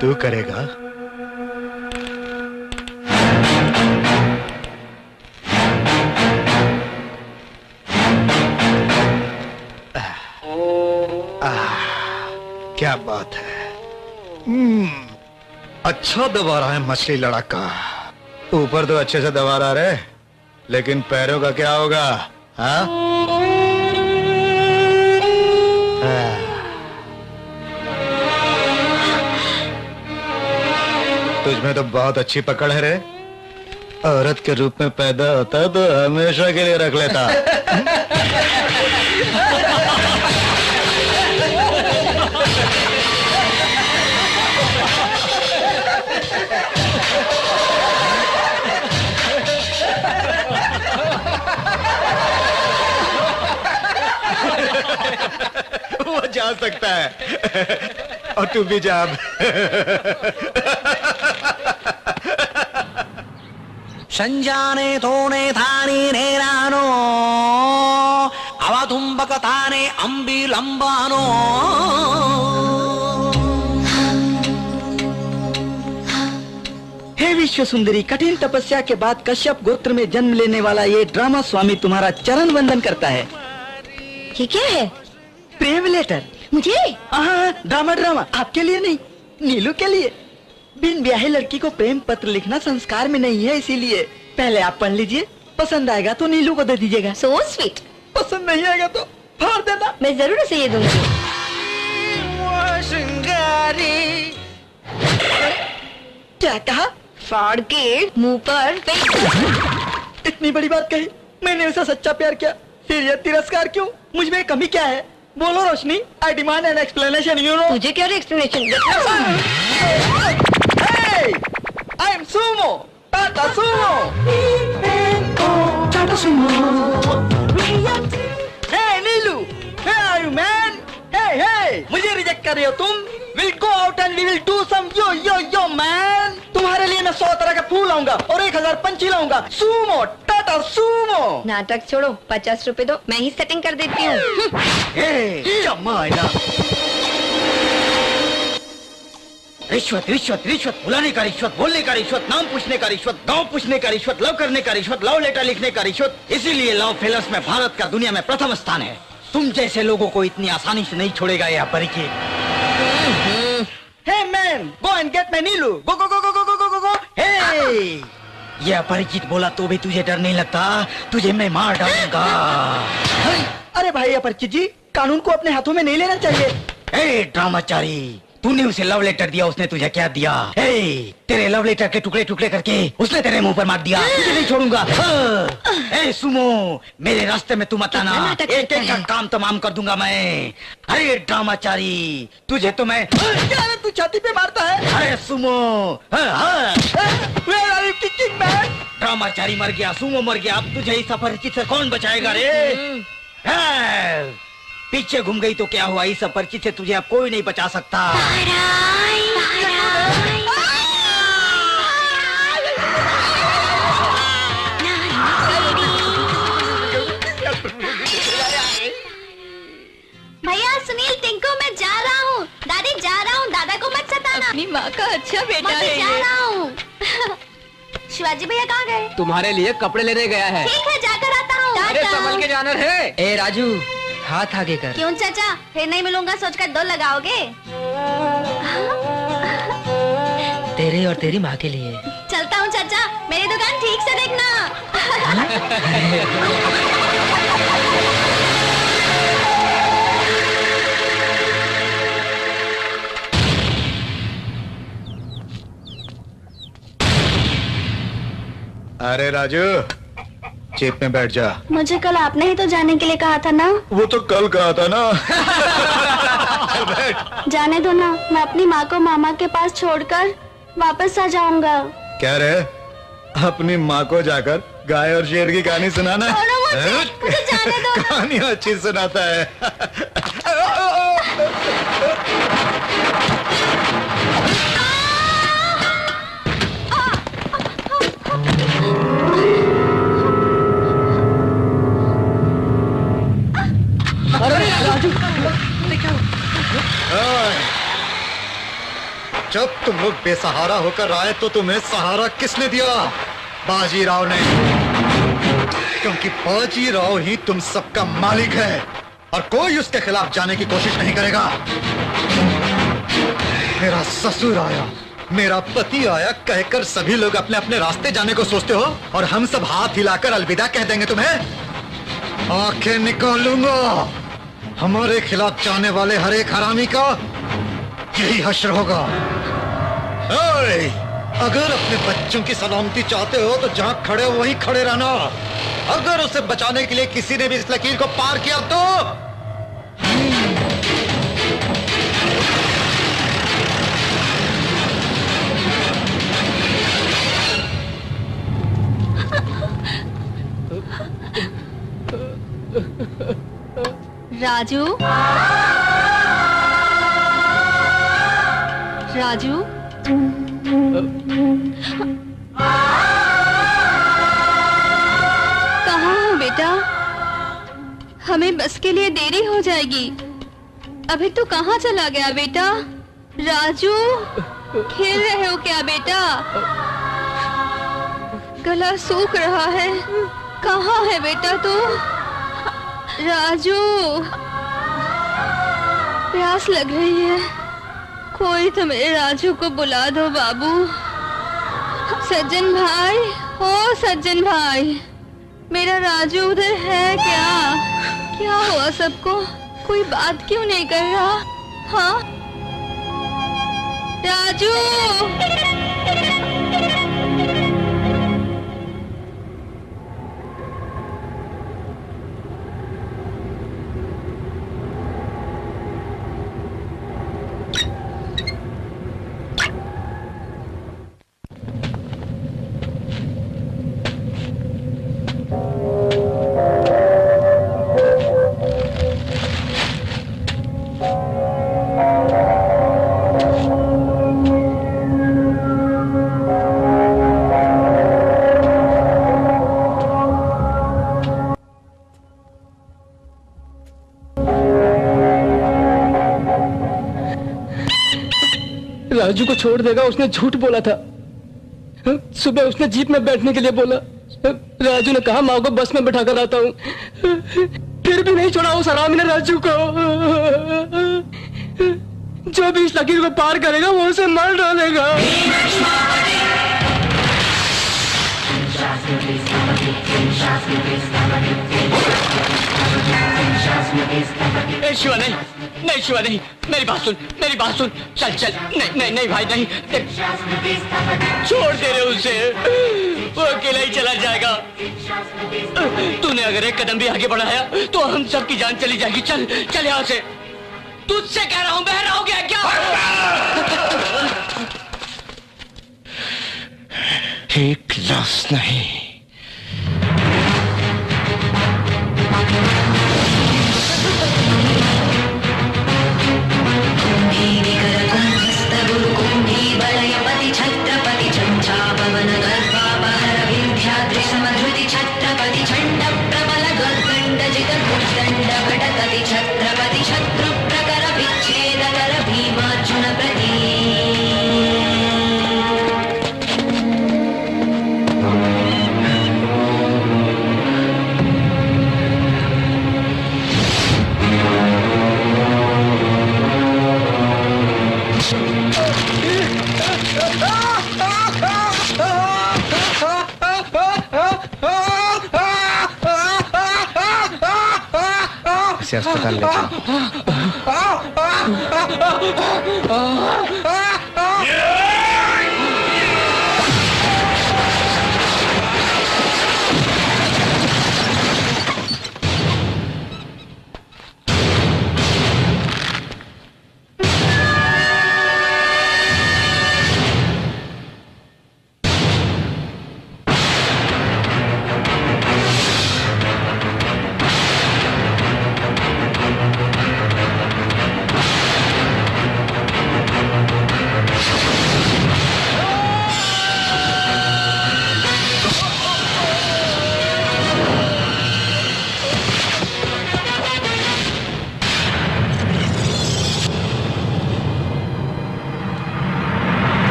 तू करेगा? क्या बात है। अच्छा दबा रहा है मछली लड़ाका। ऊपर तो अच्छे से दबा रहा रे, लेकिन पैरों का क्या होगा? हाँ? तुझमें तो बहुत अच्छी पकड़ है रे। औरत के रूप में पैदा होता तो हमेशा के लिए रख लेता। वो जा सकता है और तू भी जा। ಸಂಜಾನೆ ತೋಣೆ ಥಾನಿ ನೇರಾನೋ ಅವತುಂಬಕ ತಾನೆ ಅಂಬಿ ಲಂಬಾನೋ हे विश्व सुंदरी, कठिन तपस्या के बाद कश्यप गोत्र में जन्म लेने वाला ये ड्रामा स्वामी तुम्हारा चरण वंदन करता है। ये क्या है? प्रेम लेटर। मुझे? हाँ, ड्रामा आपके लिए नहीं, नीलू के लिए। बिन ब्याही लड़की को प्रेम पत्र लिखना संस्कार में नहीं है, इसीलिए पहले आप पढ़ लीजिए, पसंद आएगा तो नीलू को दे दीजिएगा। So sweet। पसंद नहीं आएगा तो फाड़ देना। मैं जरूर उसे ये दूंगी। क्या कहा? फाड़ के मुंह पर फेंक। इतनी बड़ी बात कही, मैंने उसे सच्चा प्यार किया, फिर ये तिरस्कार क्यों? मुझ में कमी क्या है? बोलो Roshni, I demand an explanation, you know. तुझे क्या explanation? I am Sumo, Tata Sumo, Tata Sumo. Hey Neelu, hey are you man? Hey, मुझे रिजेक्ट कर रहे हो तुम? We'll go out and we will do some yo man। तुम्हारे लिए मैं 100 तरह के फूल लाऊंगा और 1000 पंछी लाऊंगा। Sumo, Tata Sumo. नाटक छोड़ो, 50 रुपए दो, मैं ही सेटिंग कर देती हूँ। रिश्वत रिश्वत रिश्वत, बुलाने का रिश्वत, बोलने का रिश्वत, नाम पूछने का रिश्वत, गांव पूछने का रिश्वत, लव करने का रिश्वत, लव लेटर लिखने का रिश्वत। इसीलिए लव फेलर्स में भारत का दुनिया में प्रथम स्थान है। तुम जैसे लोगों को इतनी आसानी से नहीं छोड़ेगा यह परिचय। Hey man, go and get my Neelu. Go go go go go go go go। Hey, यह परिचित बोला तो भी तुझे डर नहीं लगता? तुझे मैं मार डालूंगा। अरे भाई अपरिचित जी, कानून को अपने हाथों में नहीं लेना चाहिए। हे ड्रामाचारी, तूने उसे लव लेटर दिया, उसने तुझे क्या दिया? हे, तेरे लव लेटर के टुकड़े टुकड़े करके उसने तेरे मुंह पर मार दिया। तुझे नहीं छोड़ूंगा। हे सुमो, मेरे रास्ते में तू मत आना, एक का काम तमाम कर दूंगा मैं। अरे ड्रामाचारी, तुझे तो मैं। तू छाती पे मारता है। अरे सुमो, ड्रामाचारी मर गया, सुमो मर गया, अब तुझे इस अपरिचित से कौन बचाएगा रे? पीछे घूम गई तो क्या हुआ? इस अपरिचित से तुझे अब कोई नहीं बचा सकता। भैया सुनील, टिंकू मैं जा रहा हूँ। दादी जा रहा हूँ, दादा को मत सताना। अपनी माँ का अच्छा बेटा मैं है। जा रहा हूँ। शिवाजी भैया कहाँ गए? तुम्हारे लिए कपड़े लेने गया है। ठीक है, जाकर आता हूँ। अरे संभल के जाना है। ए राजू, हाथ आगे कर। क्यों चाचा, फिर नहीं मिलूंगा सोचकर दो लगाओगे? तेरे और तेरी माँ के लिए। चलता हूँ चाचा, मेरी दुकान ठीक से देखना। अरे राजू, जीप में बैठ जा। मुझे कल आपने ही तो जाने के लिए कहा था ना। वो तो कल कहा था ना। चल बैठ। जाने दो ना, मैं अपनी माँ को मामा के पास छोड़कर वापस आ जाऊंगा। क्या रे, अपनी माँ को जाकर गाय और शेर की कहानी सुनाना है? मुझे जाने दो। कहानी अच्छी सुनाता है। जब तुम लोग बेसहारा होकर आए तो तुम्हें सहारा किसने दिया? बाजीराव ने। क्योंकि बाजीराव ही तुम सबका मालिक है और कोई उसके खिलाफ जाने की कोशिश नहीं करेगा। मेरा ससुर आया, मेरा पति आया कहकर सभी लोग अपने अपने रास्ते जाने को सोचते हो और हम सब हाथ हिलाकर अलविदा कह देंगे तुम्हें। आंखें निकालूंगा। हमारे खिलाफ जाने वाले हर एक हरामी का यही हश्र होगा। ओए, अगर अपने बच्चों की सलामती चाहते हो तो जहां खड़े हो वहीं खड़े रहना। अगर उसे बचाने के लिए किसी ने भी इस लकीर को पार किया तो राजू, राजू, कहाँ हो बेटा? हमें बस के लिए देरी हो जाएगी। अभी तो कहाँ चला गया बेटा? राजू, खेल रहे हो क्या बेटा? गला सूख रहा है। कहाँ है बेटा तू? राजू, प्यास लग रही है। कोई तो मेरे राजू को बुला दो बाबू। सज्जन भाई, ओ सज्जन भाई, मेरा राजू उधर है क्या? क्या हुआ सबको? कोई बात क्यों नहीं कर रहा? हाँ राजू, राजू को छोड़ देगा, उसने झूठ बोला था। सुबह उसने जीप में बैठने के लिए बोला। राजू ने कहा माँ को बस में बैठा कर आता हूँ, फिर भी नहीं छोड़ा उस हरामी ने राजू को। जो भी इस लकीर को पार करेगा वो उसे मार डालेगा। शिवा नहीं, नहीं शिवा नहीं, मेरी बात सुन, मेरी बात सुन। चल चल, नहीं नहीं नहीं भाई नहीं, छोड़ दे रहे उसे, वो अकेला ही चला जाएगा। तूने अगर एक कदम भी आगे बढ़ाया तो हम सब की जान चली जाएगी। चल चल यहाँ से। तुझसे कह रहा हूँ, बहरा हो गया क्या? एक लाश नहीं, छत्रपति चंचापवन गर्भापहर विंध्याद्रि समधृति छत्रपति छंड प्रबल दुर्गंड जित भूदंड भटकति छत्रपति शत्रु प्रकर विच्छेद कर भीमार्जुन प्रति। इसे अस्पताल ले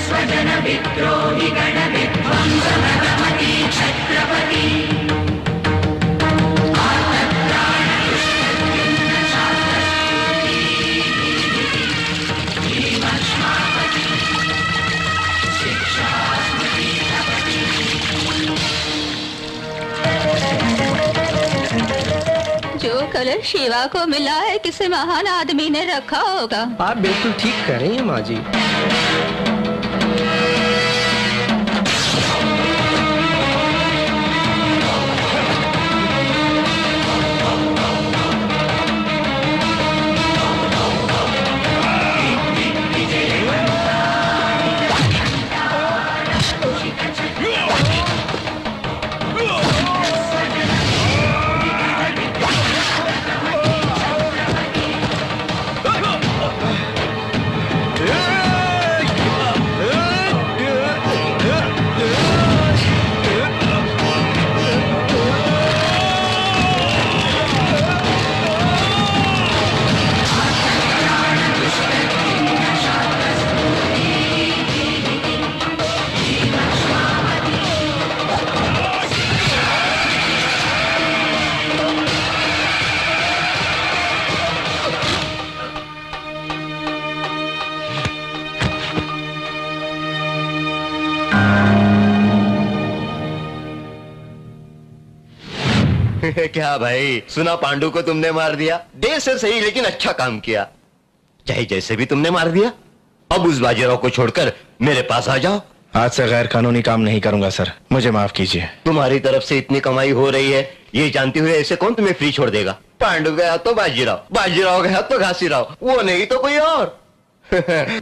स्वजन विद्रोही गण विध्वंसमति छत्रपति जो कलर शिवा को मिला है किसी महान आदमी ने रखा होगा। आप बिल्कुल ठीक कह रही हैं माँ जी। क्या भाई, सुना पांडु को तुमने मार दिया? देर से सही लेकिन अच्छा काम किया। चाहे जैसे भी तुमने मार दिया, अब उस बाजीराव को छोड़कर मेरे पास आ जाओ। आज से गैर कानूनी काम नहीं करूंगा सर, मुझे माफ कीजिए। तुम्हारी तरफ से इतनी कमाई हो रही है, ये जानते हुए ऐसे कौन तुम्हें फ्री छोड़ देगा? पांडु गया तो बाजीराव, बाजीराव गया तो घासीराव, वो नहीं तो कोई और।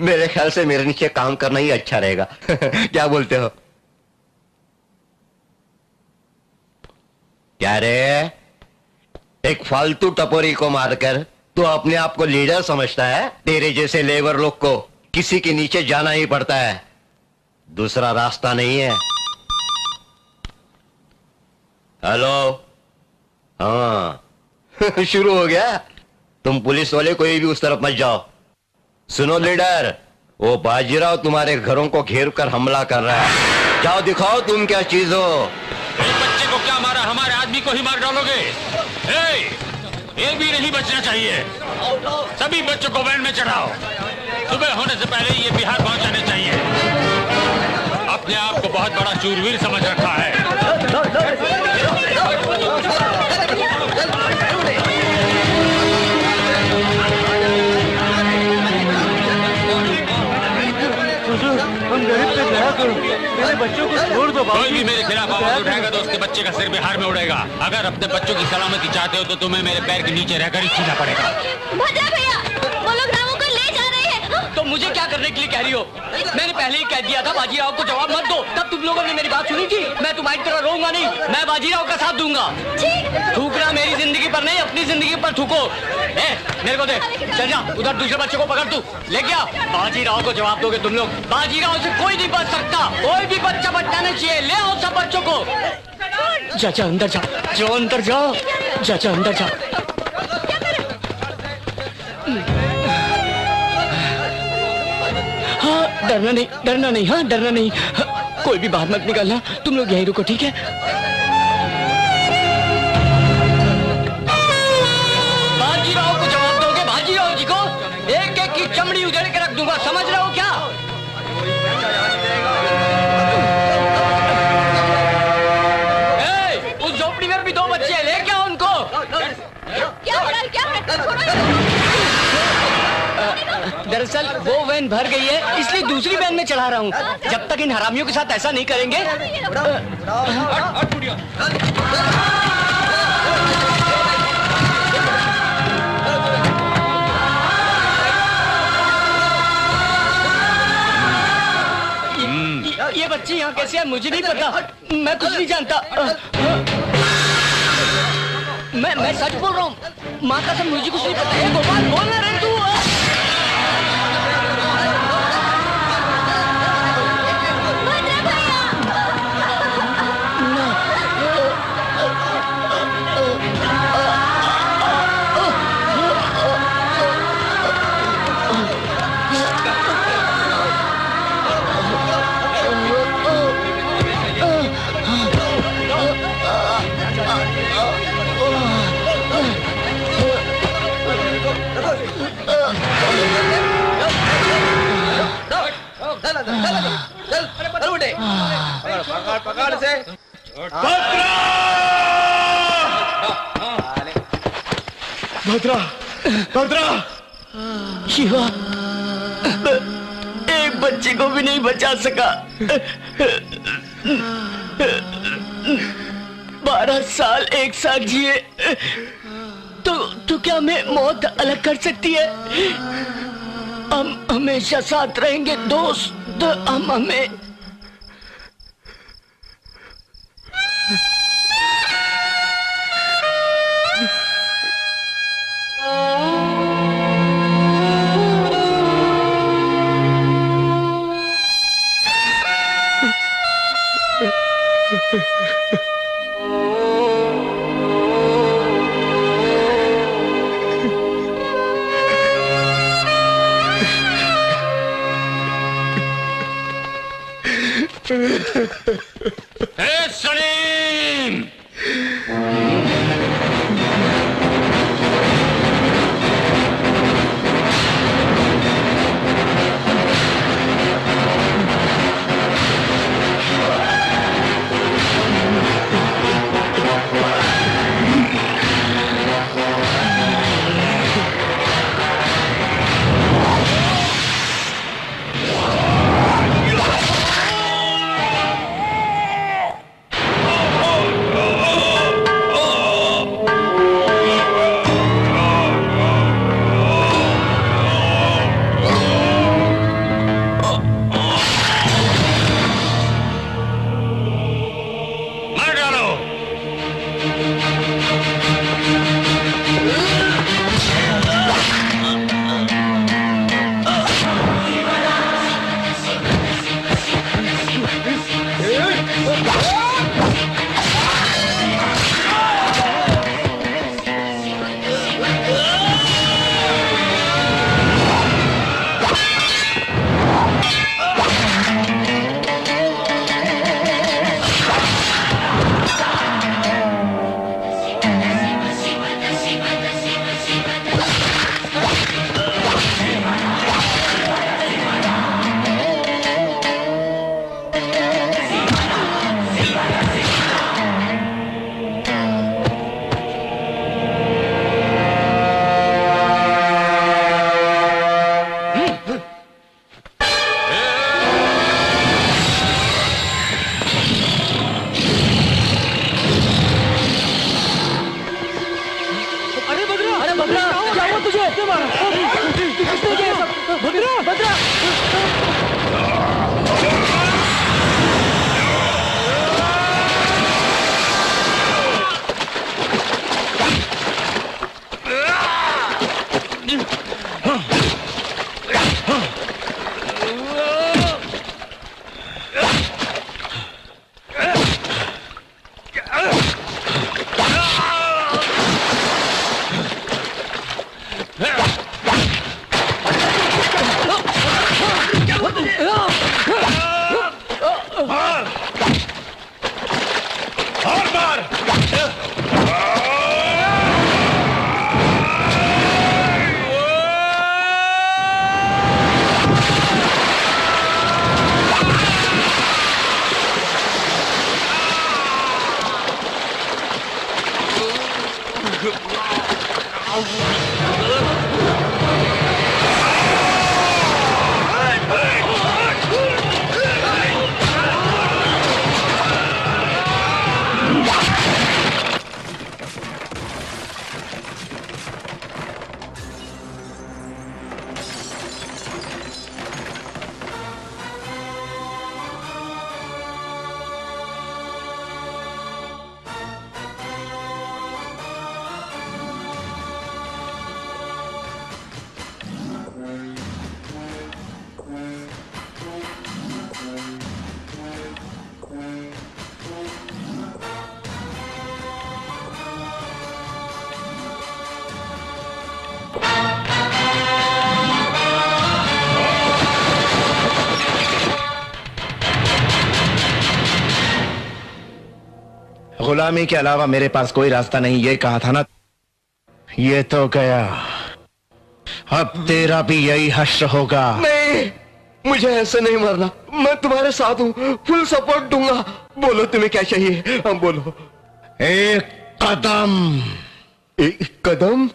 मेरे ख्याल से मेरे नीचे काम करना ही अच्छा रहेगा। क्या बोलते हो? क्या रे, एक फालतू टपोरी को मारकर तो अपने आप को लीडर समझता है? तेरे जैसे लेबर लोग को किसी के नीचे जाना ही पड़ता है, दूसरा रास्ता नहीं है। हेलो, हाँ। शुरू हो गया। तुम पुलिस वाले कोई भी उस तरफ मत जाओ। सुनो लीडर, वो बाजीराव तुम्हारे घरों को घेर कर हमला कर रहा है, जाओ दिखाओ तुम क्या चीज हो। एक बच्चे को क्या मारा, हमारे आदमी को ही मार डालोगे? ये भी नहीं बचना चाहिए। सभी बच्चों को वैन में चढ़ाओ, सुबह होने से पहले ये बिहार पहुंचाने चाहिए। अपने आप को बहुत बड़ा शूरवीर समझ रखा है। मेरे बच्चों को छोड़ दो। कोई भी मेरे खिलाफ आवाज उठाएगा तो उसके बच्चे का सिर बिहार में उड़ेगा। अगर अपने बच्चों की सलामती चाहते हो तो तुम्हें मेरे पैर के नीचे रहकर ही जीना पड़ेगा। भद्रा भैया, वो लोग रामू को ले जा रहे हैं। तो मुझे क्या करने के लिए कह रही हो? मैंने पहले ही कह दिया था बाजीराव को जवाब मत दो, तब तुम लोगों ने मेरी बात सुनी थी। मैं तुम्हारी तरह रोऊंगा नहीं, मैं बाजीराव का साथ दूंगा। थूकना मेरी जिंदगी पर नहीं, अपनी जिंदगी पर थूको। मेरे को दे, चल जा उधर दूसरे बच्चे को पकड़, तू ले गया। बाजीराव को जवाब दोगे तुम लोग? बाजीराव से कोई नहीं बच सकता, कोई भी बच्चा बचाना चाहिए। ले आओ सब बच्चों को। चाचा अंदर जा, जो अंदर जाओ, चाचा अंदर जा। हाँ, डरना नहीं, डरना नहीं, हाँ डरना नहीं। हाँ, कोई भी बाहर मत निकलना, तुम लोग यहीं रुको, ठीक है? बाजीराव को जवाब दोगे, बाजीराव जी को एक एक की चमड़ी उधेड़ के रख दूंगा, समझ रहे हो क्या? उस झोपड़ी में भी दो बच्चे हैं, ले क्या उनको? क्या हो रहा है, क्या है? दरअसल वो वैन भर गई है, इसलिए दूसरी वैन में चढ़ा रहा हूँ। जब तक इन हरामियों के साथ ऐसा नहीं करेंगे। ये बच्चे यहाँ कैसे हैं मुझे नहीं पता, मैं कुछ नहीं जानता। मैं सच बोल रहा हूँ, माँ का सब मुझे कुछ नहीं पता है। गोपाल बोल ना रहे तू। दे। पकड़ पकड़ से। भद्रा, भद्रा, शिवा, एक बच्चे को भी नहीं बचा सका। 12 साल एक साथ जिए, तो क्या हमें मौत अलग कर सकती है? हम हमेशा साथ रहेंगे दोस्त, हम हमें सलीम! गुलामी के अलावा मेरे पास कोई रास्ता नहीं, ये कहा था ना। ये तो गया, अब तेरा भी यही हश्र होगा। नहीं, मुझे ऐसे नहीं मरना, मैं तुम्हारे साथ हूँ, फुल सपोर्ट दूंगा। बोलो तुम्हें क्या चाहिए, हम बोलो। एक कदम। एक कदम?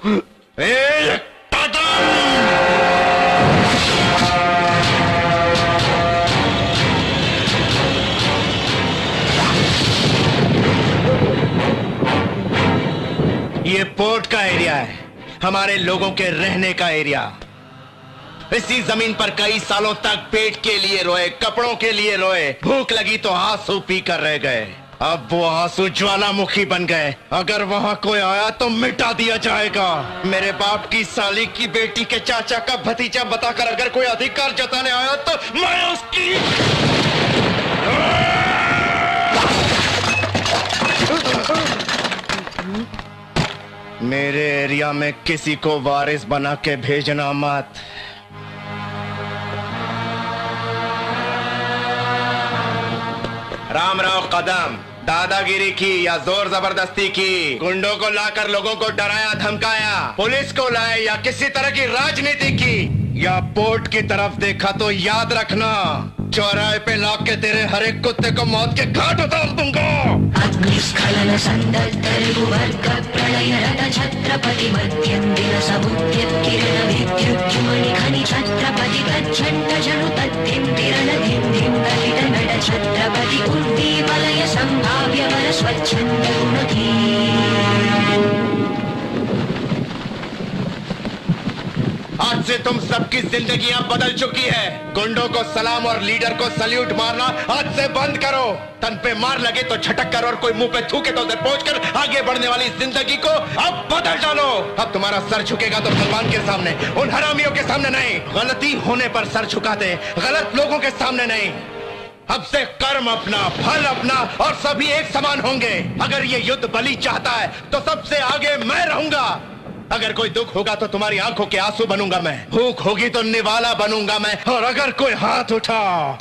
एक ये पोर्ट का एरिया है, हमारे लोगों के रहने का एरिया। इसी जमीन पर कई सालों तक पेट के लिए रोए, कपड़ों के लिए रोए, भूख लगी तो आंसू पी कर रह गए। अब वो आंसू ज्वालामुखी बन गए। अगर वहां कोई आया तो मिटा दिया जाएगा। मेरे बाप की साली की बेटी के चाचा का भतीजा बताकर अगर कोई अधिकार जताने आया तो मैं उसकी मेरे एरिया में किसी को वारिस बना के भेजना मत। राम राव कदम दादागिरी की या जोर जबरदस्ती की, गुंडों को लाकर लोगों को डराया धमकाया, पुलिस को लाए या किसी तरह की राजनीति की, या पोर्ट की तरफ देखा तो याद रखना, चौराहे पे लाके के तेरे हर एक कुत्ते को मौत के घाट उतार दूंगा। अग्निस्खलन संदर्तर्गुवर्ग प्रलय रत छत्रपति मध्यम दिन समुद्यत किरण विद्युज्जुमणि खनि छत्रपति गच्छन्त जनु तद्धिं तिरण धिं धिं दलित नट छत्रपति उर्वी वलय संभाव्य वर स्वच्छन्द गुणधी। आज से तुम सबकी जिंदगियां बदल चुकी है। गुंडों को सलाम और लीडर को सल्यूट मारना आज से बंद करो। तन पे मार लगे तो झटक कर और कोई मुंह पे थूके तो उधर पहुंच कर आगे बढ़ने वाली जिंदगी को अब बदल डालो। अब तुम्हारा सर झुकेगा तो भगवान के सामने, उन हरामियों के सामने नहीं। गलती होने पर सर झुकाते, गलत लोगों के सामने नहीं। अब से कर्म अपना, फल अपना और सभी एक समान होंगे। अगर ये युद्ध बलि चाहता है तो सबसे आगे मैं रहूंगा। अगर कोई दुख होगा तो तुम्हारी आंखों के आंसू बनूंगा मैं, भूख होगी तो निवाला बनूंगा मैं, और अगर कोई हाथ उठा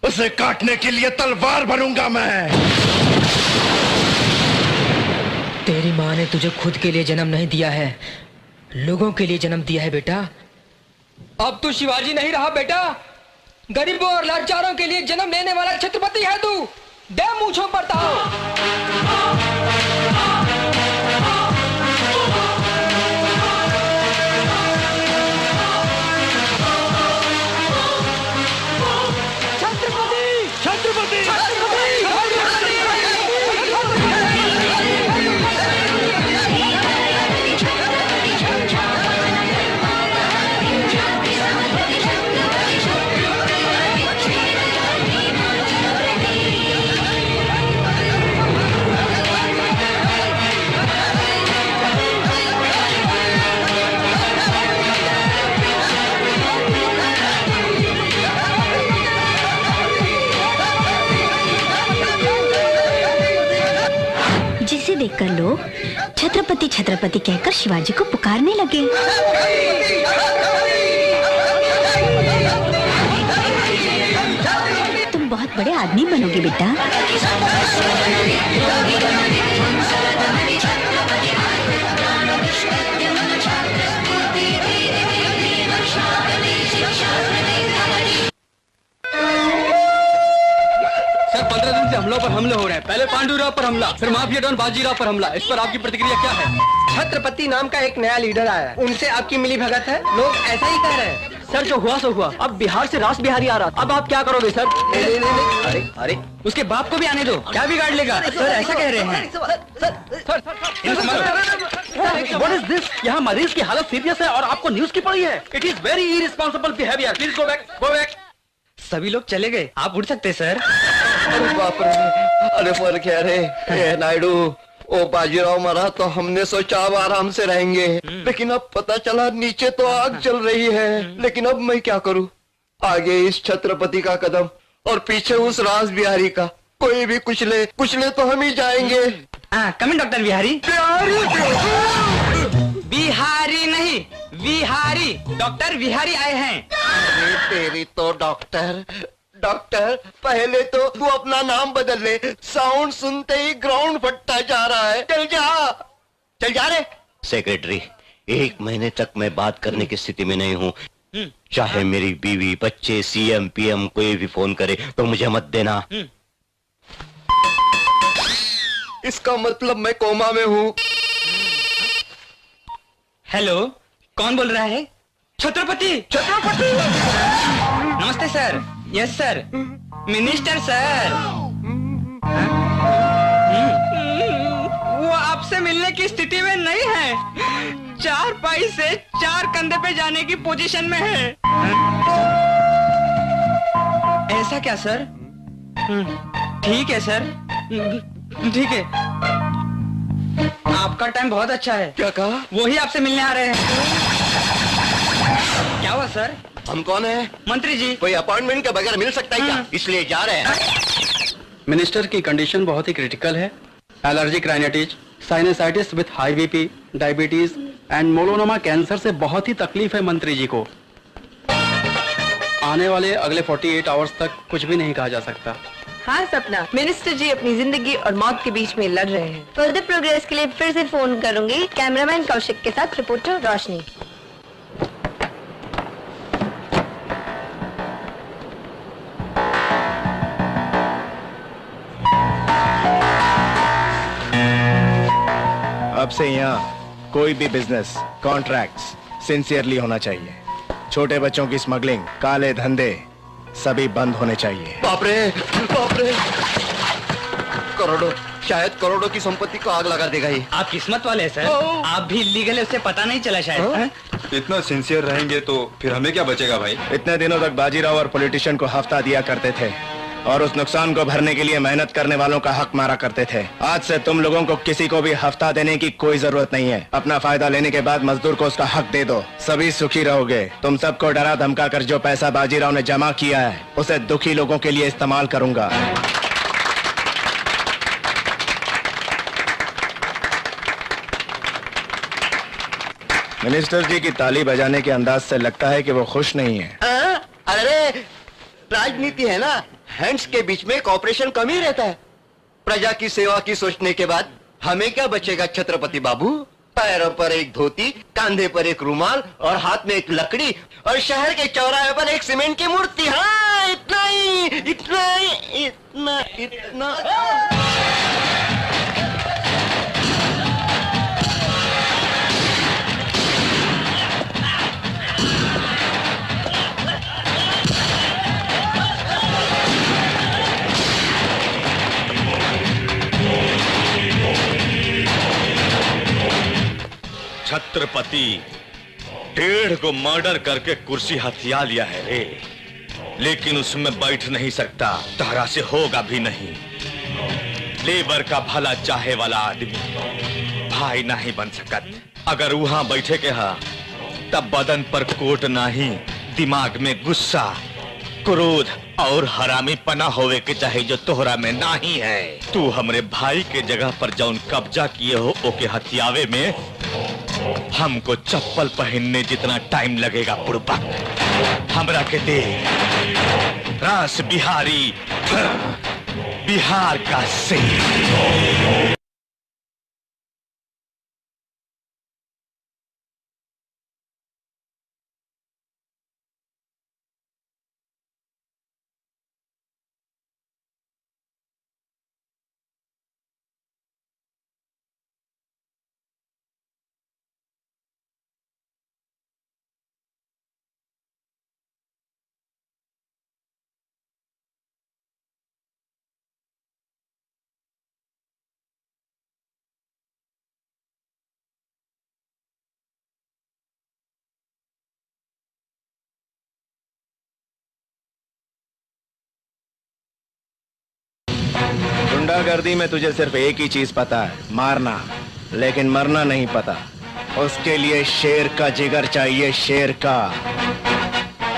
उसे काटने के लिए तलवार बनूंगा मैं। तेरी माँ ने तुझे खुद के लिए जन्म नहीं दिया है, लोगों के लिए जन्म दिया है बेटा। अब तू शिवाजी नहीं रहा बेटा, गरीबों और लाचारों के लिए जन्म लेने वाला छत्रपति है तू। दे मूंछों पर ताव। देखकर लोग छत्रपति छत्रपति कहकर शिवाजी को पुकारने लगे। तुम बहुत बड़े आदमी बनोगे बेटा। सर 15 दिन से हमलों पर हमले हो रहे हैं। पहले पांडुराव पर हमला, फिर माफिया डॉन बाजीराव पर हमला। इस पर आपकी प्रतिक्रिया क्या है? छत्रपति नाम का एक नया लीडर आया है, उनसे आपकी मिली भगत है? लोग ऐसा ही कह रहे हैं। सर जो हुआ सो हुआ। अब बिहार से रास बिहारी आ रहा, अब आप क्या करोगे सर? अरे अरे उसके बाप को भी आने दो, क्या बिगाड़ लेगा? सर ऐसा कह रहे हैं। What is this? यहाँ मरीज की हालत सीरियस है और आपको न्यूज की पड़ी है। It is very irresponsible behaviour. Please go back, go back. सभी लोग चले गए, आप उठ सकते सर। अरे बाप रे, अरे पर क्या रे नायडू, ओ बाजीराव मरा तो हमने सोचा अब आराम से रहेंगे, लेकिन अब पता चला नीचे तो आग चल रही है। लेकिन अब मैं क्या करूं? आगे इस छत्रपति का कदम और पीछे उस रास बिहारी का। कोई भी कुचले तो हम ही जाएंगे। Coming doctor Bihari. बिहारी नहीं, बिहारी। डॉक्टर बिहारी आए हैं। अरे तेरी तो डॉक्टर पहले तो तू अपना नाम बदल ले। साउंड सुनते ही ग्राउंड फटता जा रहा है। चल जा रे। सेक्रेटरी, 1 महीने तक मैं बात करने की स्थिति में नहीं हूँ। चाहे मेरी बीवी, बच्चे, सीएम, पीएम कोई भी फोन करे तो मुझे मत देना। इसका मतलब मैं कोमा में हूँ। हेलो, कौन बोल रहा है? छत्रपति। छत्रपति। नमस्ते sir. Yes sir. Minister sir. वो आपसे मिलने की स्थिति में नहीं है। 4 पाई से 4 कंधे पे जाने की पोजीशन में है। ऐसा क्या सर? ठीक है सर, ठीक है। आपका टाइम बहुत अच्छा है। क्या कहा? वही आपसे मिलने आ रहे हैं। क्या हुआ सर? हम कौन है? मंत्री जी। कोई अपॉइंटमेंट के बगैर मिल सकता है क्या? इसलिए जा रहे हैं। मिनिस्टर की कंडीशन बहुत ही क्रिटिकल है। Allergic rhinitis, sinusitis with high BP, diabetes and melanoma cancer से बहुत ही तकलीफ है मंत्री जी को। आने वाले अगले 48 आवर्स तक कुछ भी नहीं कहा जा सकता। हाँ सपना, मिनिस्टर जी अपनी जिंदगी और मौत के बीच में लड़ रहे हैं। फर्दर प्रोग्रेस के लिए फिर से फोन करूंगी। कैमरामैन कौशिक के साथ रिपोर्टर रोशनी। अब से यहाँ कोई भी बिजनेस कॉन्ट्रैक्ट्स सिंसियरली होना चाहिए। छोटे बच्चों की स्मगलिंग, काले धंधे सभी बंद होने चाहिए। बाप रे, बाप रे। करोड़ों, शायद करोड़ों की संपत्ति को आग लगा देगा ये। आप किस्मत वाले हैं सर। आप भी इलीगल है, उससे पता नहीं चला शायद। इतना सिंसियर रहेंगे तो फिर हमें क्या बचेगा भाई? इतने दिनों तक बाजीराव और पॉलिटिशियन को हफ्ता दिया करते थे और उस नुकसान को भरने के लिए मेहनत करने वालों का हक मारा करते थे। आज से तुम लोगों को किसी को भी हफ्ता देने की कोई जरूरत नहीं है। अपना फायदा लेने के बाद मजदूर को उसका हक दे दो, सभी सुखी रहोगे। तुम सबको डरा धमका कर जो पैसा बाजीराव ने जमा किया है उसे दुखी लोगों के लिए इस्तेमाल करूंगा। मिनिस्टर जी की ताली बजाने के अंदाज से लगता है कि वो खुश नहीं है। अरे राजनीति है ना, हैंड्स के बीच में कॉपरेशन कम ही रहता है। प्रजा की सेवा की सोचने के बाद हमें क्या बचेगा छत्रपति बाबू? पैरों पर एक धोती, कांधे पर एक रुमाल और हाथ में एक लकड़ी और शहर के चौराहे पर एक सीमेंट की मूर्ति। हाँ, इतना ही, इतना ही, इतना इतना। छत्रपति 1.5 को मर्डर करके कुर्सी हथिया लिया है रे, लेकिन उसमें बैठ नहीं सकता। तारा से होगा भी नहीं। लेबर का भला चाहे वाला आदमी भाई नहीं बन सकत। अगर वहां बैठे के हा तब बदन पर कोट नहीं, दिमाग में गुस्सा, क्रोध और हरामी पना होवे के चाहे जो तोहरा में नहीं है। तू हमरे भाई के जगह पर जौन कब्जा किए हो ओके हथियावे में हमको चप्पल पहनने जितना टाइम लगेगा बुड़बक। हमरा के दे रास बिहारी, बिहार का शेर। गुंडागर्दी में तुझे सिर्फ एक ही चीज पता है, मारना, लेकिन मरना नहीं पता। उसके लिए शेर का जिगर चाहिए, शेर का।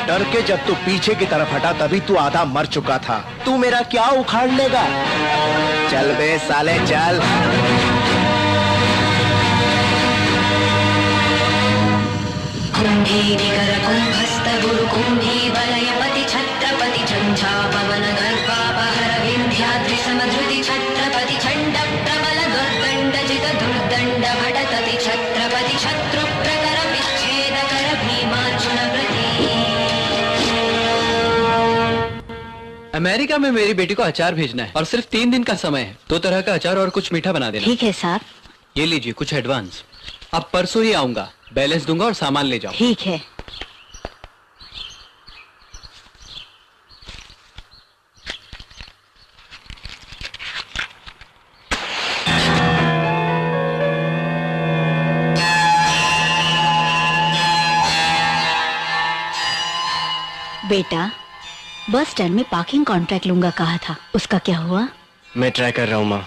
डर के जब तू पीछे की तरफ हटा तभी तू आधा मर चुका था। तू मेरा क्या उखाड़ लेगा? चल बे साले चल। कुंभी निकर कुंभस्थ गुरु कुंभी वलयपति छत्रपति झंझा पवन गर्भापहर विंध्याद्रि समधृति छत्रपति छंड प्रबल दुर्दंड जित दुर्दंड भटतति छत्रपति शत्रु प्रकर विच्छेद कर भीमार्जुन प्रति अमेरिका में मेरी बेटी को अचार भेजना है और सिर्फ 3 दिन का समय है। 2 तरह का अचार और कुछ मीठा बना देना। ठीक है साहब। ये लीजिए कुछ एडवांस। अब परसों ही आऊंगा, बैलेंस दूंगा और सामान ले जाओ। ठीक है। बेटा, बस स्टैंड में पार्किंग कॉन्ट्रैक्ट लूंगा कहा था, उसका क्या हुआ? मैं ट्राई कर रहा हूँ माँ।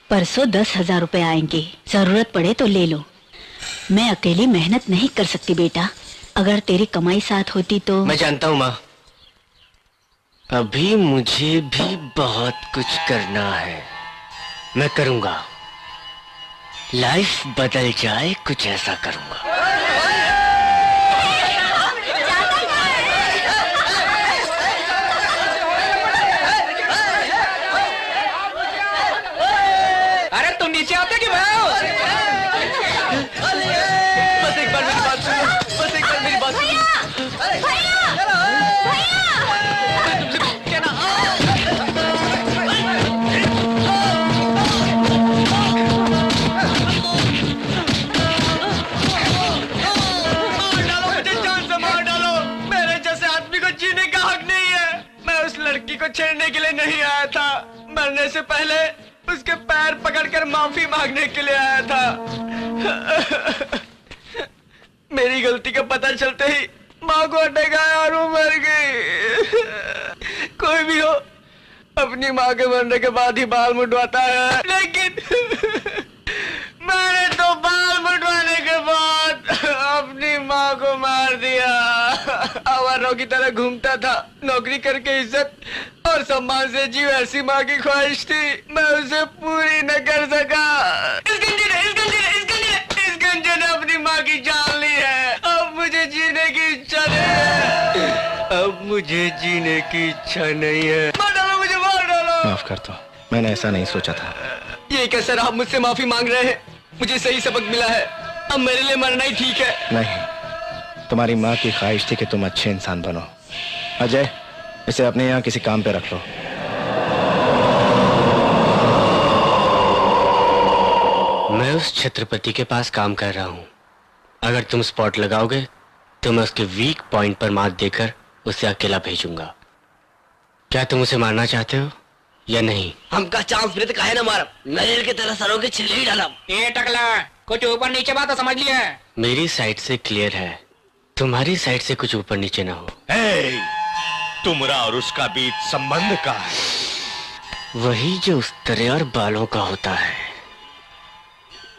परसों 10,000 रुपए आएंगे, जरूरत पड़े तो ले लो। मैं अकेली मेहनत नहीं कर सकती बेटा, अगर तेरी कमाई साथ होती तो। मैं जानता हूँ माँ, अभी मुझे भी बहुत कुछ करना है। मैं करूँगा, लाइफ बदल जाए कुछ ऐसा करूँगा। नीचे आते कि मैं बस एक बार मेरी बात सुनो, बस एक बार मेरी बात सुनो। मार डालो मुझे, जान से मार डालो। मेरे जैसे आदमी को जीने का हक नहीं है। मैं उस लड़की को छेड़ने के लिए नहीं आया था, मरने से पहले उसके पैर पकड़कर माफी मांगने के लिए आया था। मेरी गलती का पता चलते ही माँ को अटैक आया और वो मर गई। कोई भी हो अपनी माँ के मरने के बाद ही बाल मुंडवाता है, लेकिन मैंने तो बाल मुंडवाने के बाद अपनी माँ को मार दिया। आवारों की तरह घूमता था, नौकरी करके इज्जत और सम्मान से जीव, ऐसी माँ की ख्वाहिश थी, मैं उसे पूरी न कर सका। इस गंजे ने अपनी माँ की जान ली है। अब मुझे जीने की इच्छा नहीं है, अब मुझे जीने की इच्छा नहीं है। मार डालो मुझे, मार डालो। माफ कर दो, मैंने ऐसा नहीं सोचा था। ये कैसे आप मुझसे माफी मांग रहे हैं? मुझे सही सबक मिला है, अब मेरे लिए मरना ही ठीक है। नहीं, तुम्हारी माँ की ख्वाहिश थी कि तुम अच्छे इंसान बनो। अजय, इसे अपने यहाँ किसी काम पे रख लो। मैं उस छत्रपति के पास काम कर रहा हूँ। अगर तुम स्पॉट लगाओगे तो मैं उसके वीक पॉइंट पर मात देकर उसे अकेला भेजूंगा। क्या तुम उसे मारना चाहते हो या नहीं? हमका चांस मिले तो काहे ना मारब, नजर की तरह सरों के छिले ही डालब। ये टकला कुछ ऊपर नीचे बात समझ लिया है। मेरी साइड से क्लियर है, तुम्हारी साइड से कुछ ऊपर नीचे ना हो। तुमरा और उसका बीच संबंध का है, वही जो उस तरह और बालों का होता है।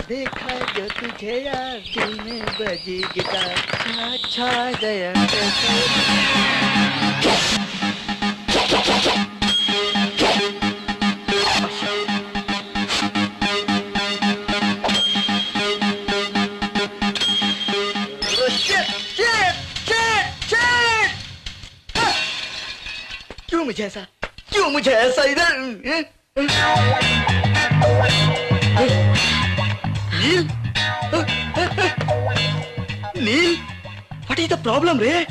देखा जो तुझे यार दिल में बजी गिटार, छा गया क्यों मुझे ऐसा इधर? नील, नील, व्हाट इज द प्रॉब्लम रे?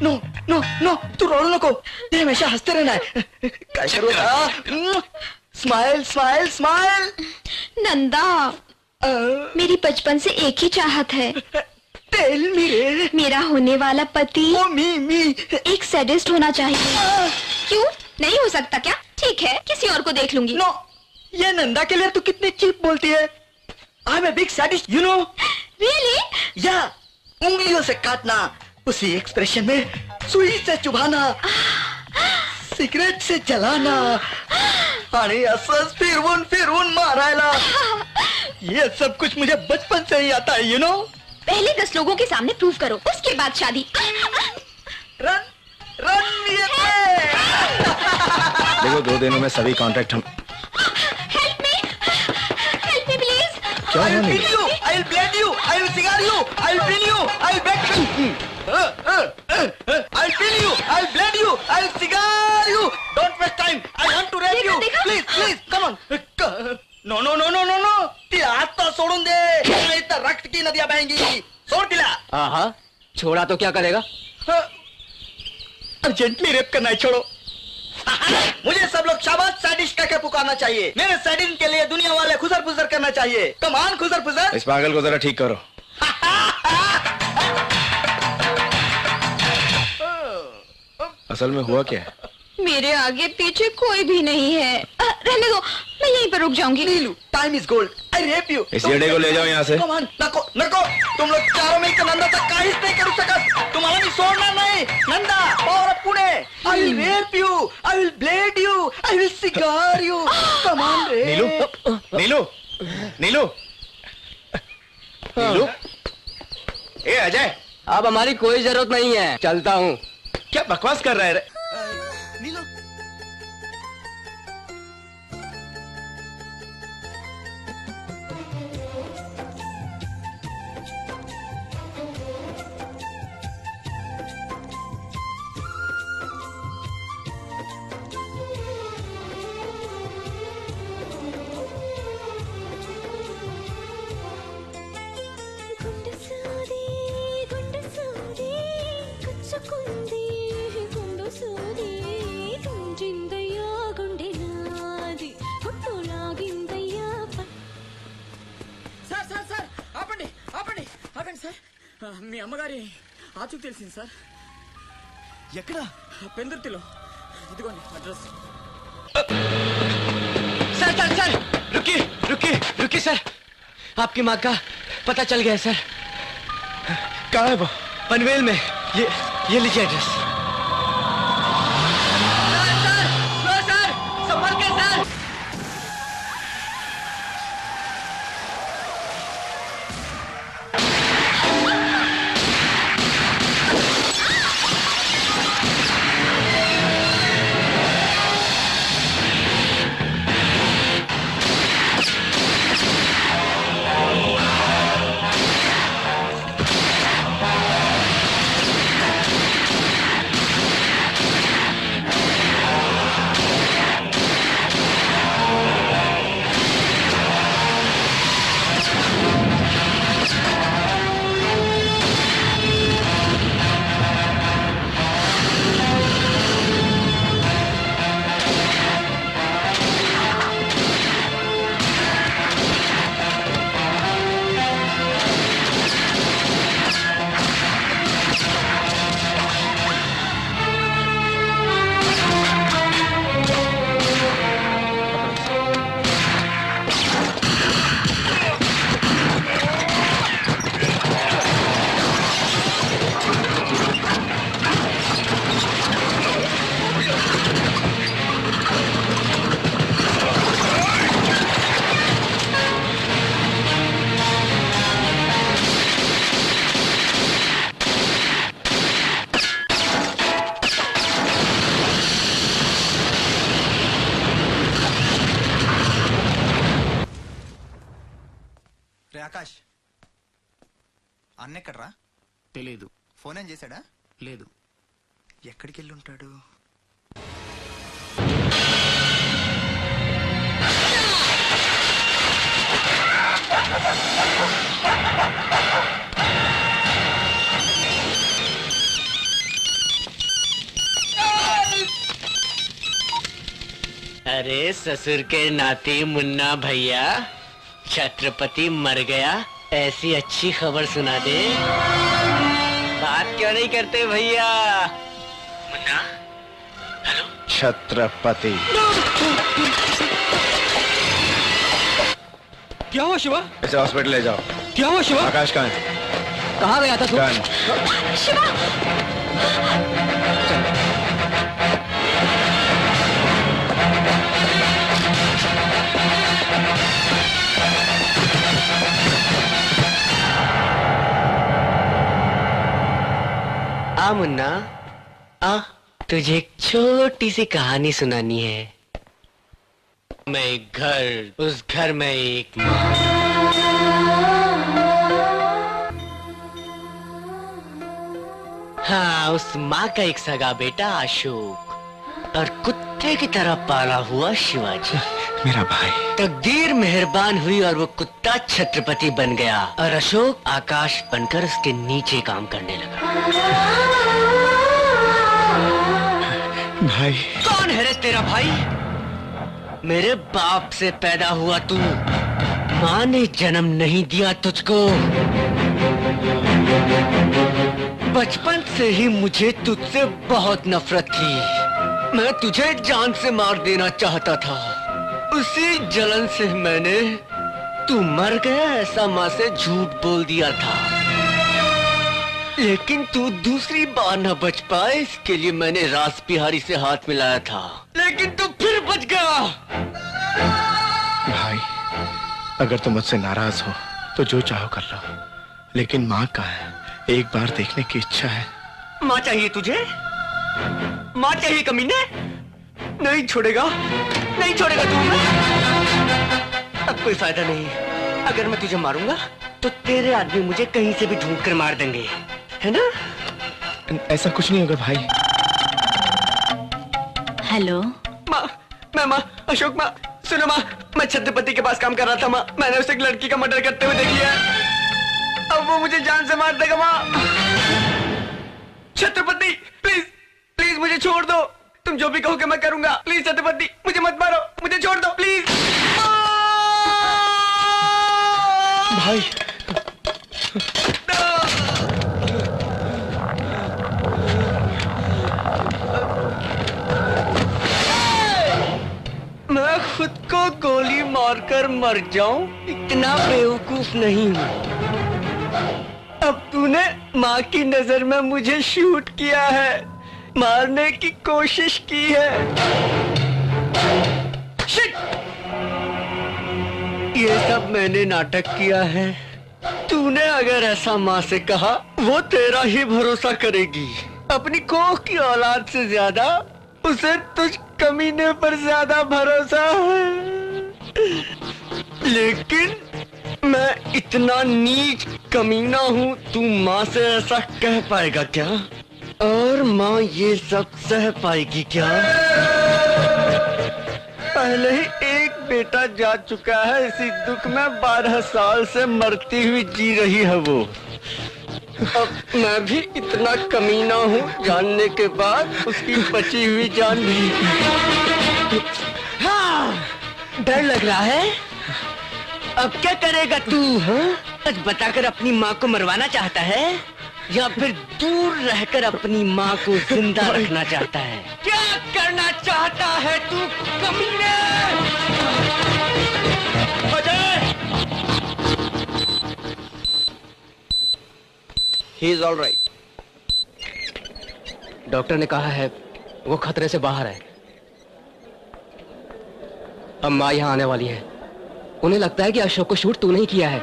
नो नो नो, तू रोल नको, ये हमेशा हंसते रहना है। क्या करूँ? Smile smile smile. नंदा, मेरी बचपन से एक ही चाहत है। टेल मी रे। मेरा होने वाला पति मी एक सैडिस्ट होना चाहिए। क्यों नहीं हो सकता क्या? ठीक है, किसी और को देख लूंगी। नो, ये नंदा के लिए तू कितनी चीप बोलती है। I am a big sadist, you know. Really? Yeah, उंगलियों से काटना, उसी एक्सप्रेशन में सुई से चुभाना, सिगरेट से जलाना, आणि असंच फिरवून मारायला, ये सब कुछ मुझे बचपन से ही आता है, यू नो। पहले 10 लोगों के सामने प्रूव करो, उसके बाद शादी। रन देखो, 2 दिनों में सभी कॉन्ट्रैक्ट हम। Help me please. क्या I'll beat you, I'll blend you, I'll cigar you, I'll pin you, I'll back you. I'll pin you, I'll blend you, I'll cigar you. Don't waste time. I want to rape you. Please, come on. No. तिला आता सोडून दे, नहीं तो रक्त की नदियां बहेंगी। छोड़ तिला। हाँ, छोड़ा तो क्या करेगा? अर्जेंटली रेप करना है, छोड़ो। मुझे सब लोग शाबाश सैडिस्ट करके पुकारना चाहिए। मेरे सैडिन के लिए दुनिया वाले खुजर पुजर करना चाहिए। कमान खुजर पुजर। इस पागल को जरा ठीक करो। असल में हुआ क्या है? मेरे आगे पीछे कोई भी नहीं है। रहने दो, मैं यहीं पर रुक जाऊंगी। Neelu, time is gold. I rape you. इस जेडे को ले जाओ यहाँ से। कमान, नको नको, तुम लोग चारों में नंदा तक काहीच नहीं करू शकत। तुम्हाला मी सोडणार नाही। नंदा, और Pune. I will rape you, I will blade you, I will cigar you. Come on रे। नीलू, नीलू, नीलू, नीलू। ए अजय, अब हमारी कोई जरूरत नहीं है, चलता हूँ। क्या बकवास कर रहा है रे? नीलू, మీ అమ్మగారి ఆచూకు తెలిసింది సార్. ఎక్కడ? పెందుర్తిలో. ఇదిగోండి అడ్రస్. सर सर सर रुकिए रुकिए रुकिए सर, आपकी माँ का पता चल गया सर. कहाँ है वो? पनवेल में. ये लीजिए एड्रेस. सर सर संभल के सर. ఆకాష్ అన్నెక్కడ్రా? తెలీదు. ఫోన్ ఏం చేశాడా? లేదు. ఎక్కడికి వెళ్ళి ఉంటాడు? अरे ससुर के नाती मुन्ना भैया, छत्रपति मर गया, ऐसी अच्छी खबर सुना दे. बात क्यों नहीं करते भैया? मुन्ना, हेलो. छत्रपति. क्या हुआ शिवा? इसे हॉस्पिटल ले जाओ. क्या हुआ शिवा? आकाश कहाँ है? कहाँ गया था तू? शिवा! आ मुन्ना, आ तुझे एक छोटी सी कहानी सुनानी है. मैं एक घर, उस घर में एक माँ. हाँ, उस माँ का एक सगा बेटा अशोक और कुत्ते की तरह पाला हुआ शिवाजी. मेरा भाई. तकदीर मेहरबान हुई और वो कुत्ता छत्रपति बन गया और अशोक आकाश बनकर उसके नीचे काम करने लगा. भाई. कौन कौन है रे तेरा भाई? मेरे बाप से पैदा हुआ तू, माँ ने जन्म नहीं दिया तुझको। बचपन से ही मुझे तुझसे बहुत नफरत थी। मैं तुझे जान से मार देना चाहता था। उसी जलन से मैंने तू मर गया ऐसा माँ से झूठ बोल दिया था। लेकिन तू दूसरी बार न बच पाए, इसके लिए मैंने रास बिहारी से हाथ मिलाया था, लेकिन तू फिर बच गया। भाई, अगर तुम मुझसे नाराज हो तो जो चाहो कर लो, लेकिन माँ कहाँ है? एक बार देखने की इच्छा है। माँ चाहिए तुझे? माँ चाहिए कमीने? नहीं छोड़ेगा, नहीं छोड़ेगा तू। अब कोई फायदा नहीं। अगर मैं तुझे मारूंगा तो तेरे आदमी मुझे कहीं से भी ढूंढ कर मार देंगे, है ना? ऐसा कुछ नहीं होगा भाई। हेलो माँ, अशोक माँ, सुनो माँ, मैं छत्रपति के पास काम कर रहा था माँ। मैंने उसे एक लड़की का मर्डर करते हुए देख लिया है। अब वो मुझे जान से मार देगा माँ। छत्रपति प्लीज, प्लीज मुझे छोड़ दो। तुम जो भी कहोगे मैं करूंगा। प्लीज छत्रपति, मुझे मत मारो, मुझे छोड़ दो प्लीज। भाई मैं खुद को गोली मारकर मर जाऊं, इतना बेवकूफ नहीं हूं। अब तूने माँ की नजर में मुझे शूट किया है, मारने की कोशिश की है। शिट! ये सब मैंने नाटक किया है। तूने अगर ऐसा माँ से कहा, वो तेरा ही भरोसा करेगी। अपनी कोख की औलाद से ज्यादा उसे तुझ कमीने पर ज्यादा भरोसा है। लेकिन मैं इतना नीच कमीना हूँ, तू माँ से ऐसा कह पाएगा क्या? और माँ ये सब सह पाएगी क्या? पहले ही एक बेटा जा चुका है, इसी दुख में 12 साल से मरती हुई जी रही है वो। अब मैं भी इतना कमीना हूँ जानने के बाद उसकी बची हुई जान भी। हाँ, डर लग रहा है? अब क्या करेगा तू? हाँ, सच बताकर अपनी माँ को मरवाना चाहता है या फिर दूर रहकर अपनी माँ को जिंदा रखना चाहता है? क्या करना चाहता है तू कमीने? He is all right. Doctor ने कहा है वो खतरे से बाहर है। अब माँ यहाँ आने वाली है। उन्हें लगता है कि अशोक को शूट तूने ही किया है।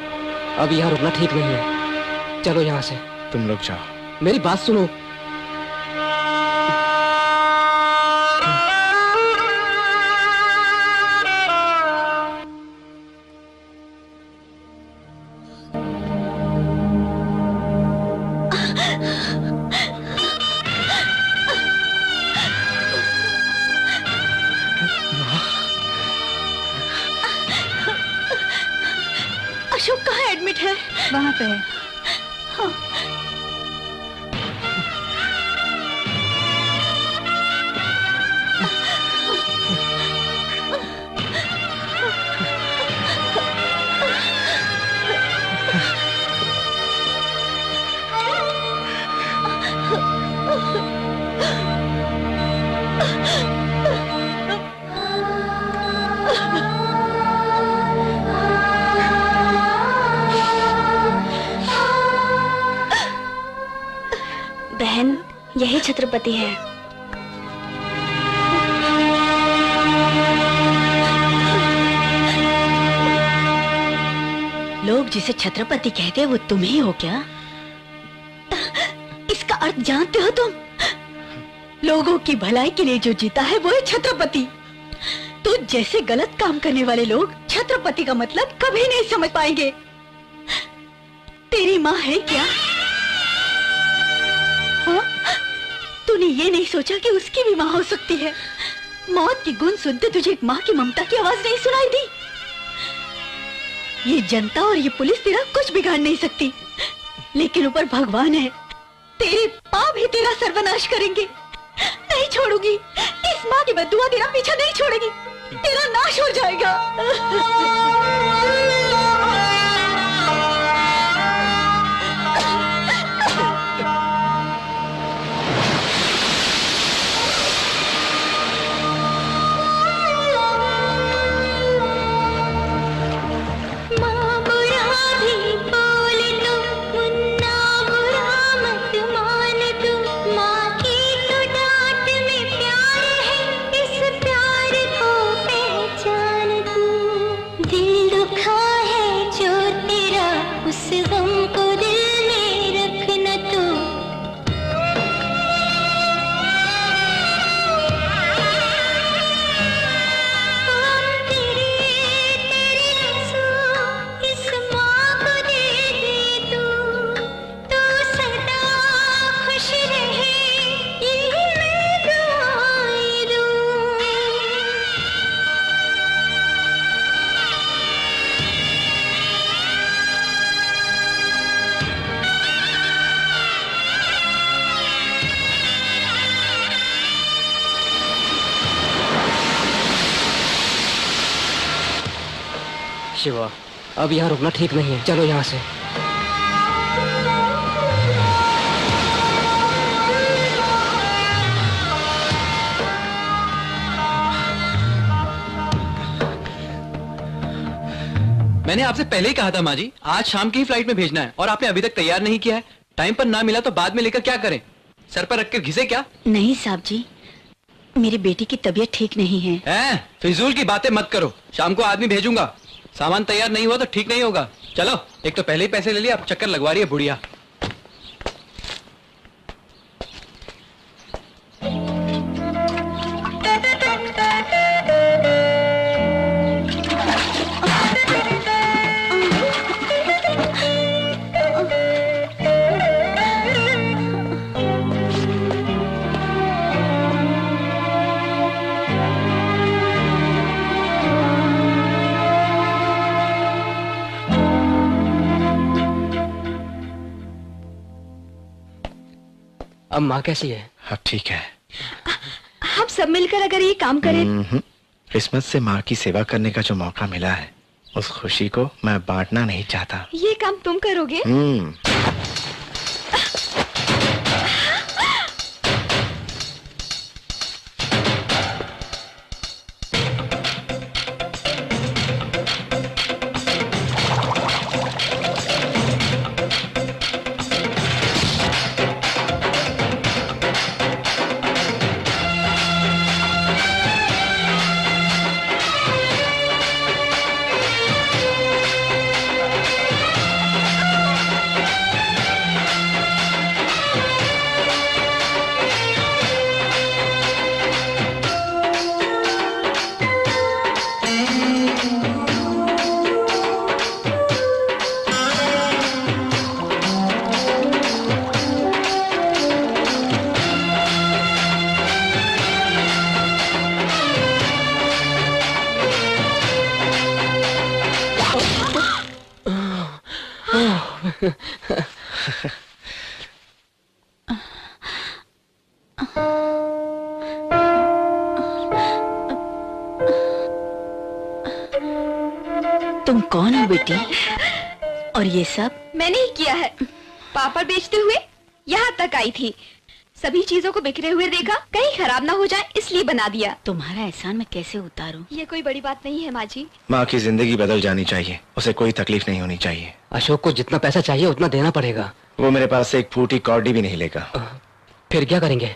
अब यहाँ रुकना ठीक नहीं है। चलो यहाँ से। तुम लोग जाओ। मेरी बात सुनो। अशोक कहाँ एडमिट है? वहाँ पे है। हाँ। बहन, यही छत्रपति है। लोग जिसे छत्रपति कहते हैं वो तुम ही हो क्या? इसका अर्थ जानते हो तुम? लोगों की भलाई के लिए जो जीता है वो है छत्रपति। तो जैसे गलत काम करने वाले लोग छत्रपति का मतलब कभी नहीं समझ पाएंगे। तेरी माँ है क्या? हाँ? तूने ये नहीं सोचा कि उसकी भी माँ हो सकती है? मौत की गुण सुनते तुझे एक माँ की ममता की आवाज नहीं सुनाई दी? ये जनता और ये पुलिस तेरा कुछ बिगाड़ नहीं सकती, लेकिन ऊपर भगवान है, तेरे पाप ही तेरा सर्वनाश करेंगे। नहीं छोड़ूंगी, इस इस माँ की बद्दुआ तेरा पीछा नहीं छोड़ेगी, तेरा नाश हो जाएगा। शिवा, अब यहाँ रुकना ठीक नहीं है, चलो यहाँ से। मैंने आपसे पहले ही कहा था माँ जी, आज शाम की ही फ्लाइट में भेजना है और आपने अभी तक तैयार नहीं किया है। टाइम पर ना मिला तो बाद में लेकर क्या करें? सर पर रख कर घिसे क्या? नहीं साहब जी, मेरी बेटी की तबीयत ठीक नहीं है। फिजूल की बातें मत करो, शाम को आदमी भेजूंगा। सामान तैयार नहीं हुआ तो ठीक नहीं होगा। चलो, एक तो पहले ही पैसे ले लिए, अब चक्कर लगवा रही है बुढ़िया। अब माँ कैसी है? अब ठीक है। हम सब मिलकर अगर ये काम करें। क्रिसमस से माँ की सेवा करने का जो मौका मिला है, उस खुशी को मैं बांटना नहीं चाहता। ये काम तुम करोगे? तुम कौन हो बेटी? और ये सब? मैंने ही किया है। पापड़ बेचते हुए यहाँ तक आई थी, सभी चीजों को बिखरे हुए देखा, कहीं खराब ना हो जाए इसलिए बना दिया। तुम्हारा एहसान मैं कैसे उतारूं? ये कोई बड़ी बात नहीं है माँ जी। माँ की जिंदगी बदल जानी चाहिए, उसे कोई तकलीफ नहीं होनी चाहिए। अशोक को जितना पैसा चाहिए उतना देना पड़ेगा। वो मेरे पास से एक फूटी कौड़ी भी नहीं लेगा। फिर क्या करेंगे?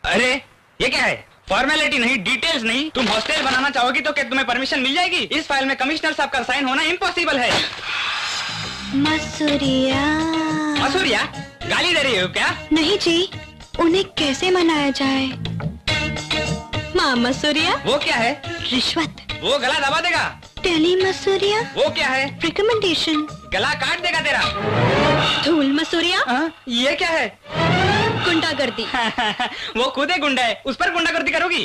अरे ये क्या है? फॉर्मेलिटी नहीं, डिटेल्स नहीं। तुम हॉस्टल बनाना चाहोगी तो क्या तुम्हें परमिशन मिल जाएगी? इस फाइल में कमिश्नर साहब का साइन होना इम्पॉसिबल है। मसूरिया। मसूरिया? गाली दे रही हो क्या? नहीं जी, उन्हें कैसे मनाया जाए? माँ मसूरिया। वो क्या है? रिश्वत। वो गला दबा देगा। टेली मसूरिया। वो क्या है? रिकमेंडेशन। गला काट देगा तेरा। धूल मसूरिया। ये क्या है? गुंडागर्दी। वो खुद ही गुंडा है, उस पर गुंडागर्दी करोगी?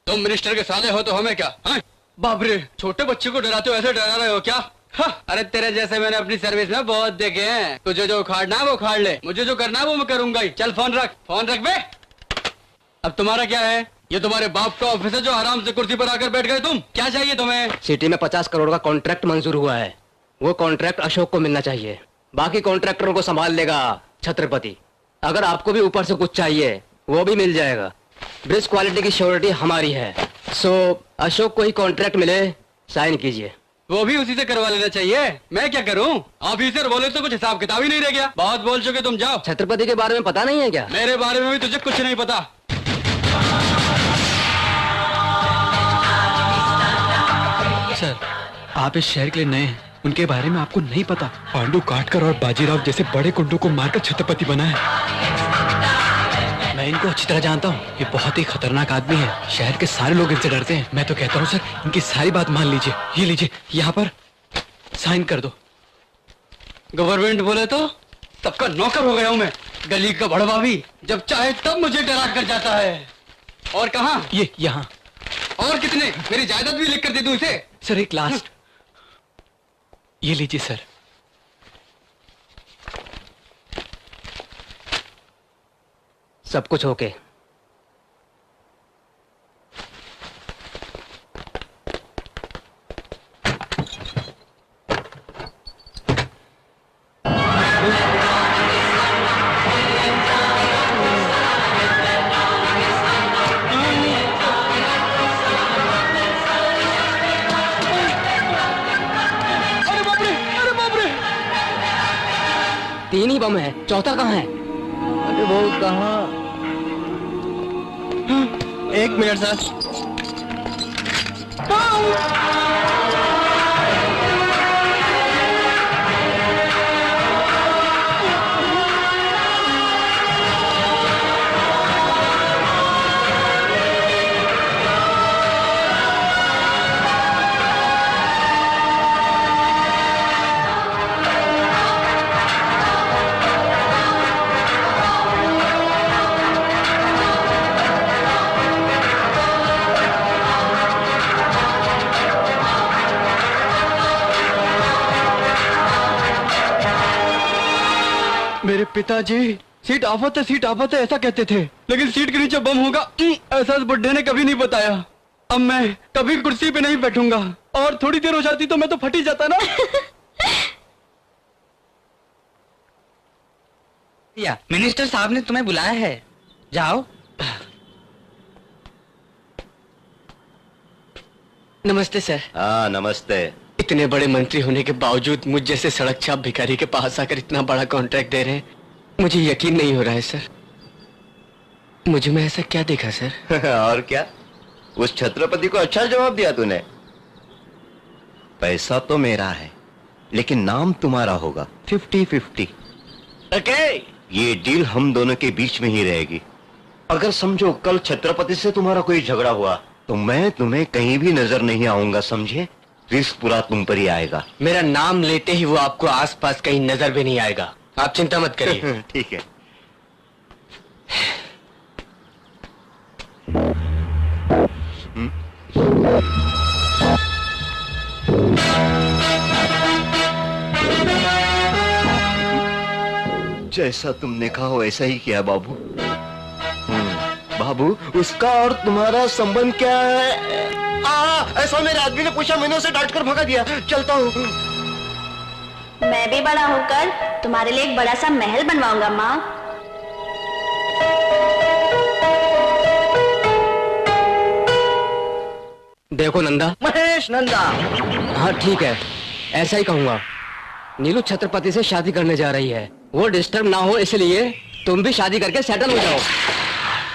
तुम मिनिस्टर के साले हो तो हमें क्या? बाप रे, छोटे बच्चे को डराते हो, ऐसे डरा रहे हो क्या? अरे तेरे जैसे मैंने अपनी सर्विस में बहुत देखे हैं। तुझे जो उखाड़ना है वो उखाड़ ले, मुझे जो करना है वो मैं करूंगा ही। चल फोन रख बे। अब तुम्हारा क्या है? ये तुम्हारे बाप का ऑफिस है जो आराम से कुर्सी पर आकर बैठ गए तुम? क्या चाहिए तुम्हें? सिटी में 50 करोड़ का कॉन्ट्रैक्ट मंजूर हुआ है, वो कॉन्ट्रैक्ट अशोक को मिलना चाहिए, बाकी कॉन्ट्रैक्टरों को संभाल लेगा छत्रपति। अगर आपको भी ऊपर से कुछ चाहिए वो भी मिल जाएगा। ब्रिज क्वालिटी की श्योरिटी हमारी है। सो अशोक को ही कॉन्ट्रैक्ट मिले, साइन कीजिए। वो भी उसी से करवा लेना चाहिए। मैं क्या करूं? ऑफिसर बोले तो कुछ हिसाब किताब ही नहीं रह गया। बहुत बोल चुके, तुम जाओ। छत्रपति के बारे में पता नहीं है क्या? मेरे बारे में भी तुझे कुछ नहीं पता। सर, आप इस शहर के लिए नए हैं, उनके बारे में आपको नहीं पता। पांडु काटकर और बाजीराव जैसे बड़े गुंडों को मारकर छत्रपति बना है। मैं इनको अच्छी तरह जानता हूँ, ये बहुत ही खतरनाक आदमी है। शहर के सारे लोग इनसे डरते हैं। मैं तो कहता हूँ सर, इनकी सारी बात मान लीजिए। ये लीजिए, यहाँ पर साइन कर दो। गवर्नमेंट बोले तो सबका नौकर हो गया हूँ मैं। गली का बड़वा भी जब चाहे तब मुझे डरा कर जाता है। और कहाँ? ये यहाँ। और कितने? मेरी जायदाद भी लिख कर दे दूं इसे। सर एक लास्ट, ये लीजिए सर। सब कुछ ओके। तीन ही बम है, चौथा कहाँ है? अरे वो कहाँ? एक मिनट सर। मेरे पिताजी सीट आफत है ऐसा कहते थे, लेकिन सीट के नीचे बम होगा ऐसा बुड्ढे ने कभी नहीं बताया। अब मैं कभी कुर्सी पे नहीं बैठूंगा, और थोड़ी देर हो जाती तो मैं तो फट ही जाता ना। मिनिस्टर साहब ने तुम्हें बुलाया है, जाओ। नमस्ते सर। हाँ नमस्ते। इतने बड़े मंत्री होने के बावजूद मुझ जैसे सड़क छाप भिखारी के पास आकर इतना बड़ा कॉन्ट्रैक्ट दे रहे हैं, मुझे यकीन नहीं हो रहा है सर। मुझे में ऐसा क्या देखा सर? और क्या, उस छत्रपति को अच्छा जवाब दिया तूने। पैसा तो मेरा है, लेकिन नाम तुम्हारा होगा। 50-50। ओके, ये डील हम दोनों के बीच में ही रहेगी। अगर समझो कल छत्रपति से तुम्हारा कोई झगड़ा हुआ तो मैं तुम्हें कहीं भी नजर नहीं आऊंगा, समझे? रिस्क पूरा तुम पर ही आएगा। मेरा नाम लेते ही वो आपको आसपास कहीं नजर भी नहीं आएगा, आप चिंता मत करिए। ठीक है। जैसा तुमने कहा वैसा ही किया बाबू। बाबू, उसका और तुम्हारा संबंध क्या है? ऐसा मेरे आदमी ने पूछा, मैंने उसे डांट कर भगा दिया। चलता हूँ। मैं भी बड़ा होकर तुम्हारे लिए एक बड़ा सा महल बनवाऊंगा माँ। देखो नंदा। महेश नंदा। हाँ ठीक है, ऐसा ही कहूंगा। नीलू छत्रपति से शादी करने जा रही है, वो डिस्टर्ब ना हो इसलिए तुम भी शादी करके सेटल हो जाओ।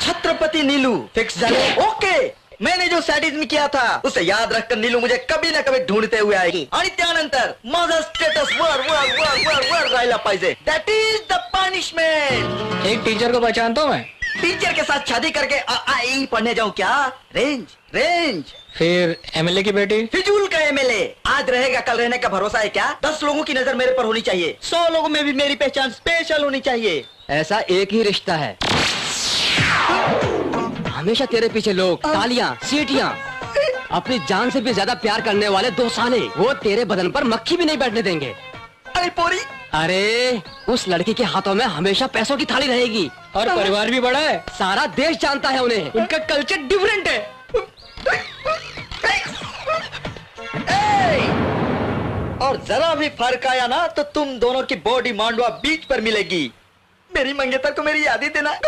छत्रपति नीलू फिक्स जाने। ओके, मैंने जो सॅडिझम किया था उसे याद रखकर नीलू मुझे कभी ना कभी ढूंढते हुए आएगी, आणि त्यानंतर माझा स्टेटस वर वर वर वर वर राहिला पाहिजे। That is the punishment. एक टीचर को पहचानता हूँ मैं। टीचर के साथ शादी करके आई पढ़ने जाऊँ क्या? Range range. फिर एमएलए की बेटी? फिजूल का एमएलए। आज रहेगा कल रहने का भरोसा है क्या? 10 लोगों की नजर मेरे पर होनी चाहिए, 100 लोगों में भी मेरी पहचान स्पेशल होनी चाहिए। ऐसा एक ही रिश्ता है, हमेशा तेरे पीछे लोग, तालियां, सीटियां। अपनी जान से भी ज्यादा प्यार करने वाले 2 साले, वो तेरे बदन पर मक्खी भी नहीं बैठने देंगे। अरे पोरी, अरे उस लड़की के हाथों में हमेशा पैसों की थाली रहेगी और परिवार भी बड़ा है, सारा देश जानता है उन्हें, उनका कल्चर डिफरेंट है। और जरा भी फर्क आया ना तो तुम दोनों की बॉडी मांडवा बीच पर मिलेगी। मेरी मंगेतर को मेरी याद ही देना।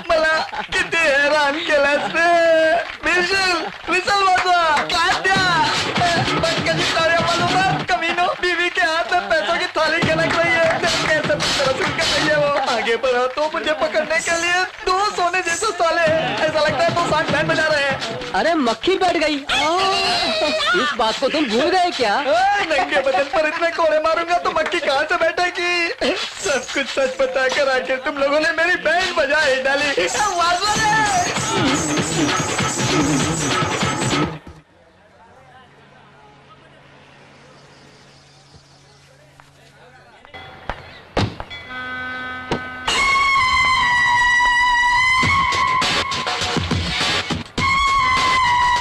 मला किती हैरान केलास रे विसल वाजवा काट्या कभी तारे मालूम कमीनो बीवी के हाथ में पैसों की थाली खनक रही है, कैसे तरस कर रही है वो। आगे बढ़ा तो मुझे पकड़ने के लिए दो सोने जैसे साले हैं, ऐसा लगता है तो साथ बैंड बजा रहे हैं। अरे मक्खी बैठ गई। इस बात को तुम भूल गए क्या? नंगे बदन पर इतने कोड़े मारूंगा तो मक्खी कहाँ से बैठेगी? सब कुछ सच बता कर आखिर तुम लोगों ने मेरी बैंड बजा ही डाली।